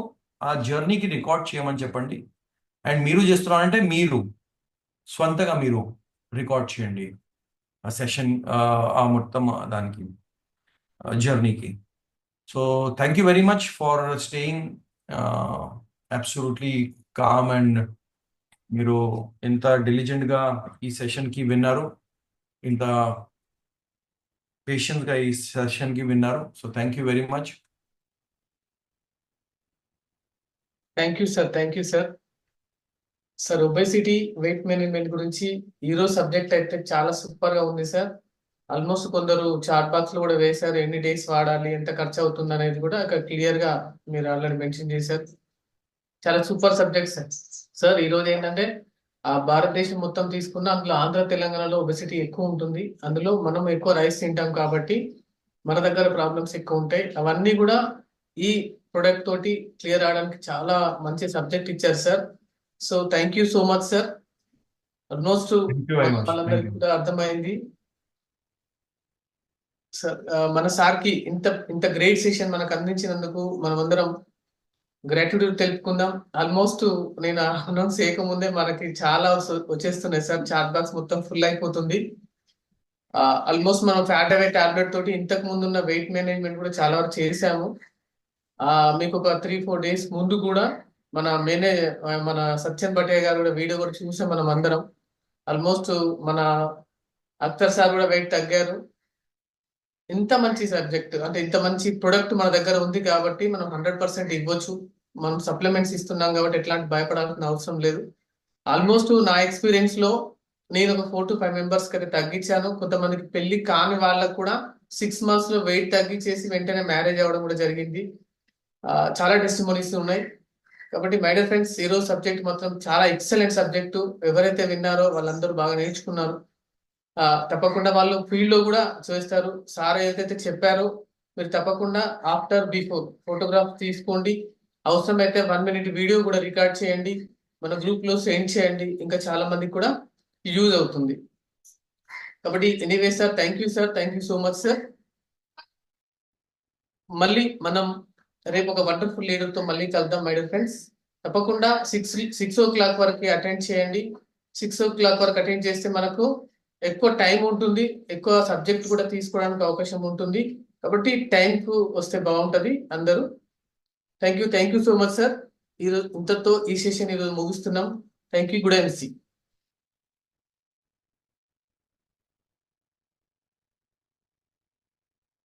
ఆ జర్నీకి రికార్డ్ చేయమని చెప్పండి. అండ్ మీరు చేస్తున్నారంటే మీరు స్వంతగా మీరు రికార్డ్ చేయండి ఆ సెషన్, ఆ మొత్తం దానికి జర్నీకి. సో thank you very much for staying absolutely calm. And మీరు ఎంత డిలిజెంట్గా ఈ సెషన్కి విన్నారు, ఇంత పేషెంట్గా ఈ సెషన్కి విన్నారు. So thank you very much. Thank you sir, thank you sir. Sir obesity weight management గురించి ఈరోజు సబ్జెక్ట్ అయితే చాలా సూపర్ గా ఉంది సార్. ఆల్మోస్ట్ కొందరు చాట్ బాక్స్ లో కూడా వేశారు, ఎన్ని డేస్ వాడాలి, ఎంత ఖర్చు అవుతుంది అనేది కూడా అక్కడ క్లియర్ గా మీరు ఆల్రెడీ మెన్షన్ చేశారు. చాలా సూపర్ సబ్జెక్ట్ సార్. సార్ ఈ రోజు ఏంటంటే భారతదేశం మొత్తం తీసుకున్న అందులో ఆంధ్ర తెలంగాణలో ఒబెసిటీ ఎక్కువ ఉంటుంది. అందులో మనం ఎక్కువ రైస్ తింటాం కాబట్టి మన దగ్గర ప్రాబ్లమ్స్ ఎక్కువ ఉంటాయి. అవన్నీ కూడా ఈ ప్రొడక్ట్ తోటి క్లియర్ అవడానికి చాలా మంచి సబ్జెక్ట్ ఇచ్చారు sir. So thank you so much sir. Almost thank you very much. Thank వాళ్ళందరికీ యూ. కూడా అర్థమైంది సార్. మన సార్కి ఇంత ఇంత గ్రేట్ సెషన్ మనకు అందించినందుకు మనమందరం గ్రాట్యుడ్ తెలుపుకుందాం. ఆల్మోస్ట్ నేను అనౌన్స్ చేయకముందే మనకి చాలా వచ్చేస్తున్నాయి సార్, చాట్ బాక్స్ మొత్తం ఫుల్ అయిపోతుంది. ఆల్మోస్ట్ మనం ఫ్యాట్ అవే టాబ్లెట్ తోటి ఇంతకు ముందు ఉన్న వెయిట్ మేనేజ్మెంట్ కూడా చాలా వరకు చేసాము. మీకు ఒక 3-4 డేస్ ముందు కూడా మన మన సత్యన్ పటేల్ గారు కూడా వీడియో కూడా చూసాం మనం అందరం. ఆల్మోస్ట్ మన అఖ్తర్ సార్ కూడా వెయిట్ తగ్గారు. ఇంత మంచి సబ్జెక్ట్ అంటే ఇంత మంచి ప్రొడక్ట్ మన దగ్గర ఉంది కాబట్టి మనం 100% ఇవ్వచ్చు. మనం సప్లిమెంట్స్ ఇస్తున్నాం కాబట్టి ఎట్లాంటి భయపడాల్సిన అవసరం లేదు. ఆల్మోస్ట్ నా ఎక్స్పీరియన్స్ లో నేను ఒక 4 to 5 మెంబర్స్ కి అయితే తగ్గించాను. కొంతమందికి పెళ్లి కాని వాళ్ళకు కూడా 6 months లో వెయిట్ తగ్గించేసి వెంటనే మ్యారేజ్ అవ్వడం కూడా జరిగింది. చాలా టెస్టిమోనీస్ ఉన్నాయి. కాబట్టి మై డియర్ ఫ్రెండ్స్, ఈ రోజు సబ్జెక్ట్ మాత్రం చాలా ఎక్సలెంట్ సబ్జెక్టు. ఎవరైతే విన్నారో వాళ్ళందరూ బాగా నేర్చుకున్నారు. తప్పకుండా వాళ్ళు ఫీల్డ్ లో కూడా చేస్తారు. సార్ ఏదైతే చెప్పారో మీరు తప్పకుండా ఆఫ్టర్ బిఫోర్ ఫోటోగ్రాఫ్ తీసుకోండి. అవసరమైతే 1 minute వీడియో కూడా రికార్డ్ చేయండి, మన గ్రూప్ లో సెండ్ చేయండి. ఇంకా చాలా మందికి కూడా యూజ్ అవుతుంది. కాబట్టి anyway sir, thank you sir, thank you so much sir. మళ్ళీ మనం రేపు ఒక వండర్ఫుల్ లీడర్ తో మళ్ళీ కలుద్దాం మై డియర్ ఫ్రెండ్స్. తప్పకుండా 6 o'clock వరకు అటెండ్ చేయండి. 6 o'clock వరకు అటెండ్ చేస్తే మనకు ఎక్కువ టైం ఉంటుంది, ఎక్కువ సబ్జెక్ట్ కూడా తీసుకోవడానికి అవకాశం ఉంటుంది. కాబట్టి టైం కు వస్తే బాగుంటది అందరూ. Thank you so much sir. ఈరోజు ఇంతతో ఈ సెషన్ ఈరోజు ముగిస్తున్నాం. Thank you. Good and C.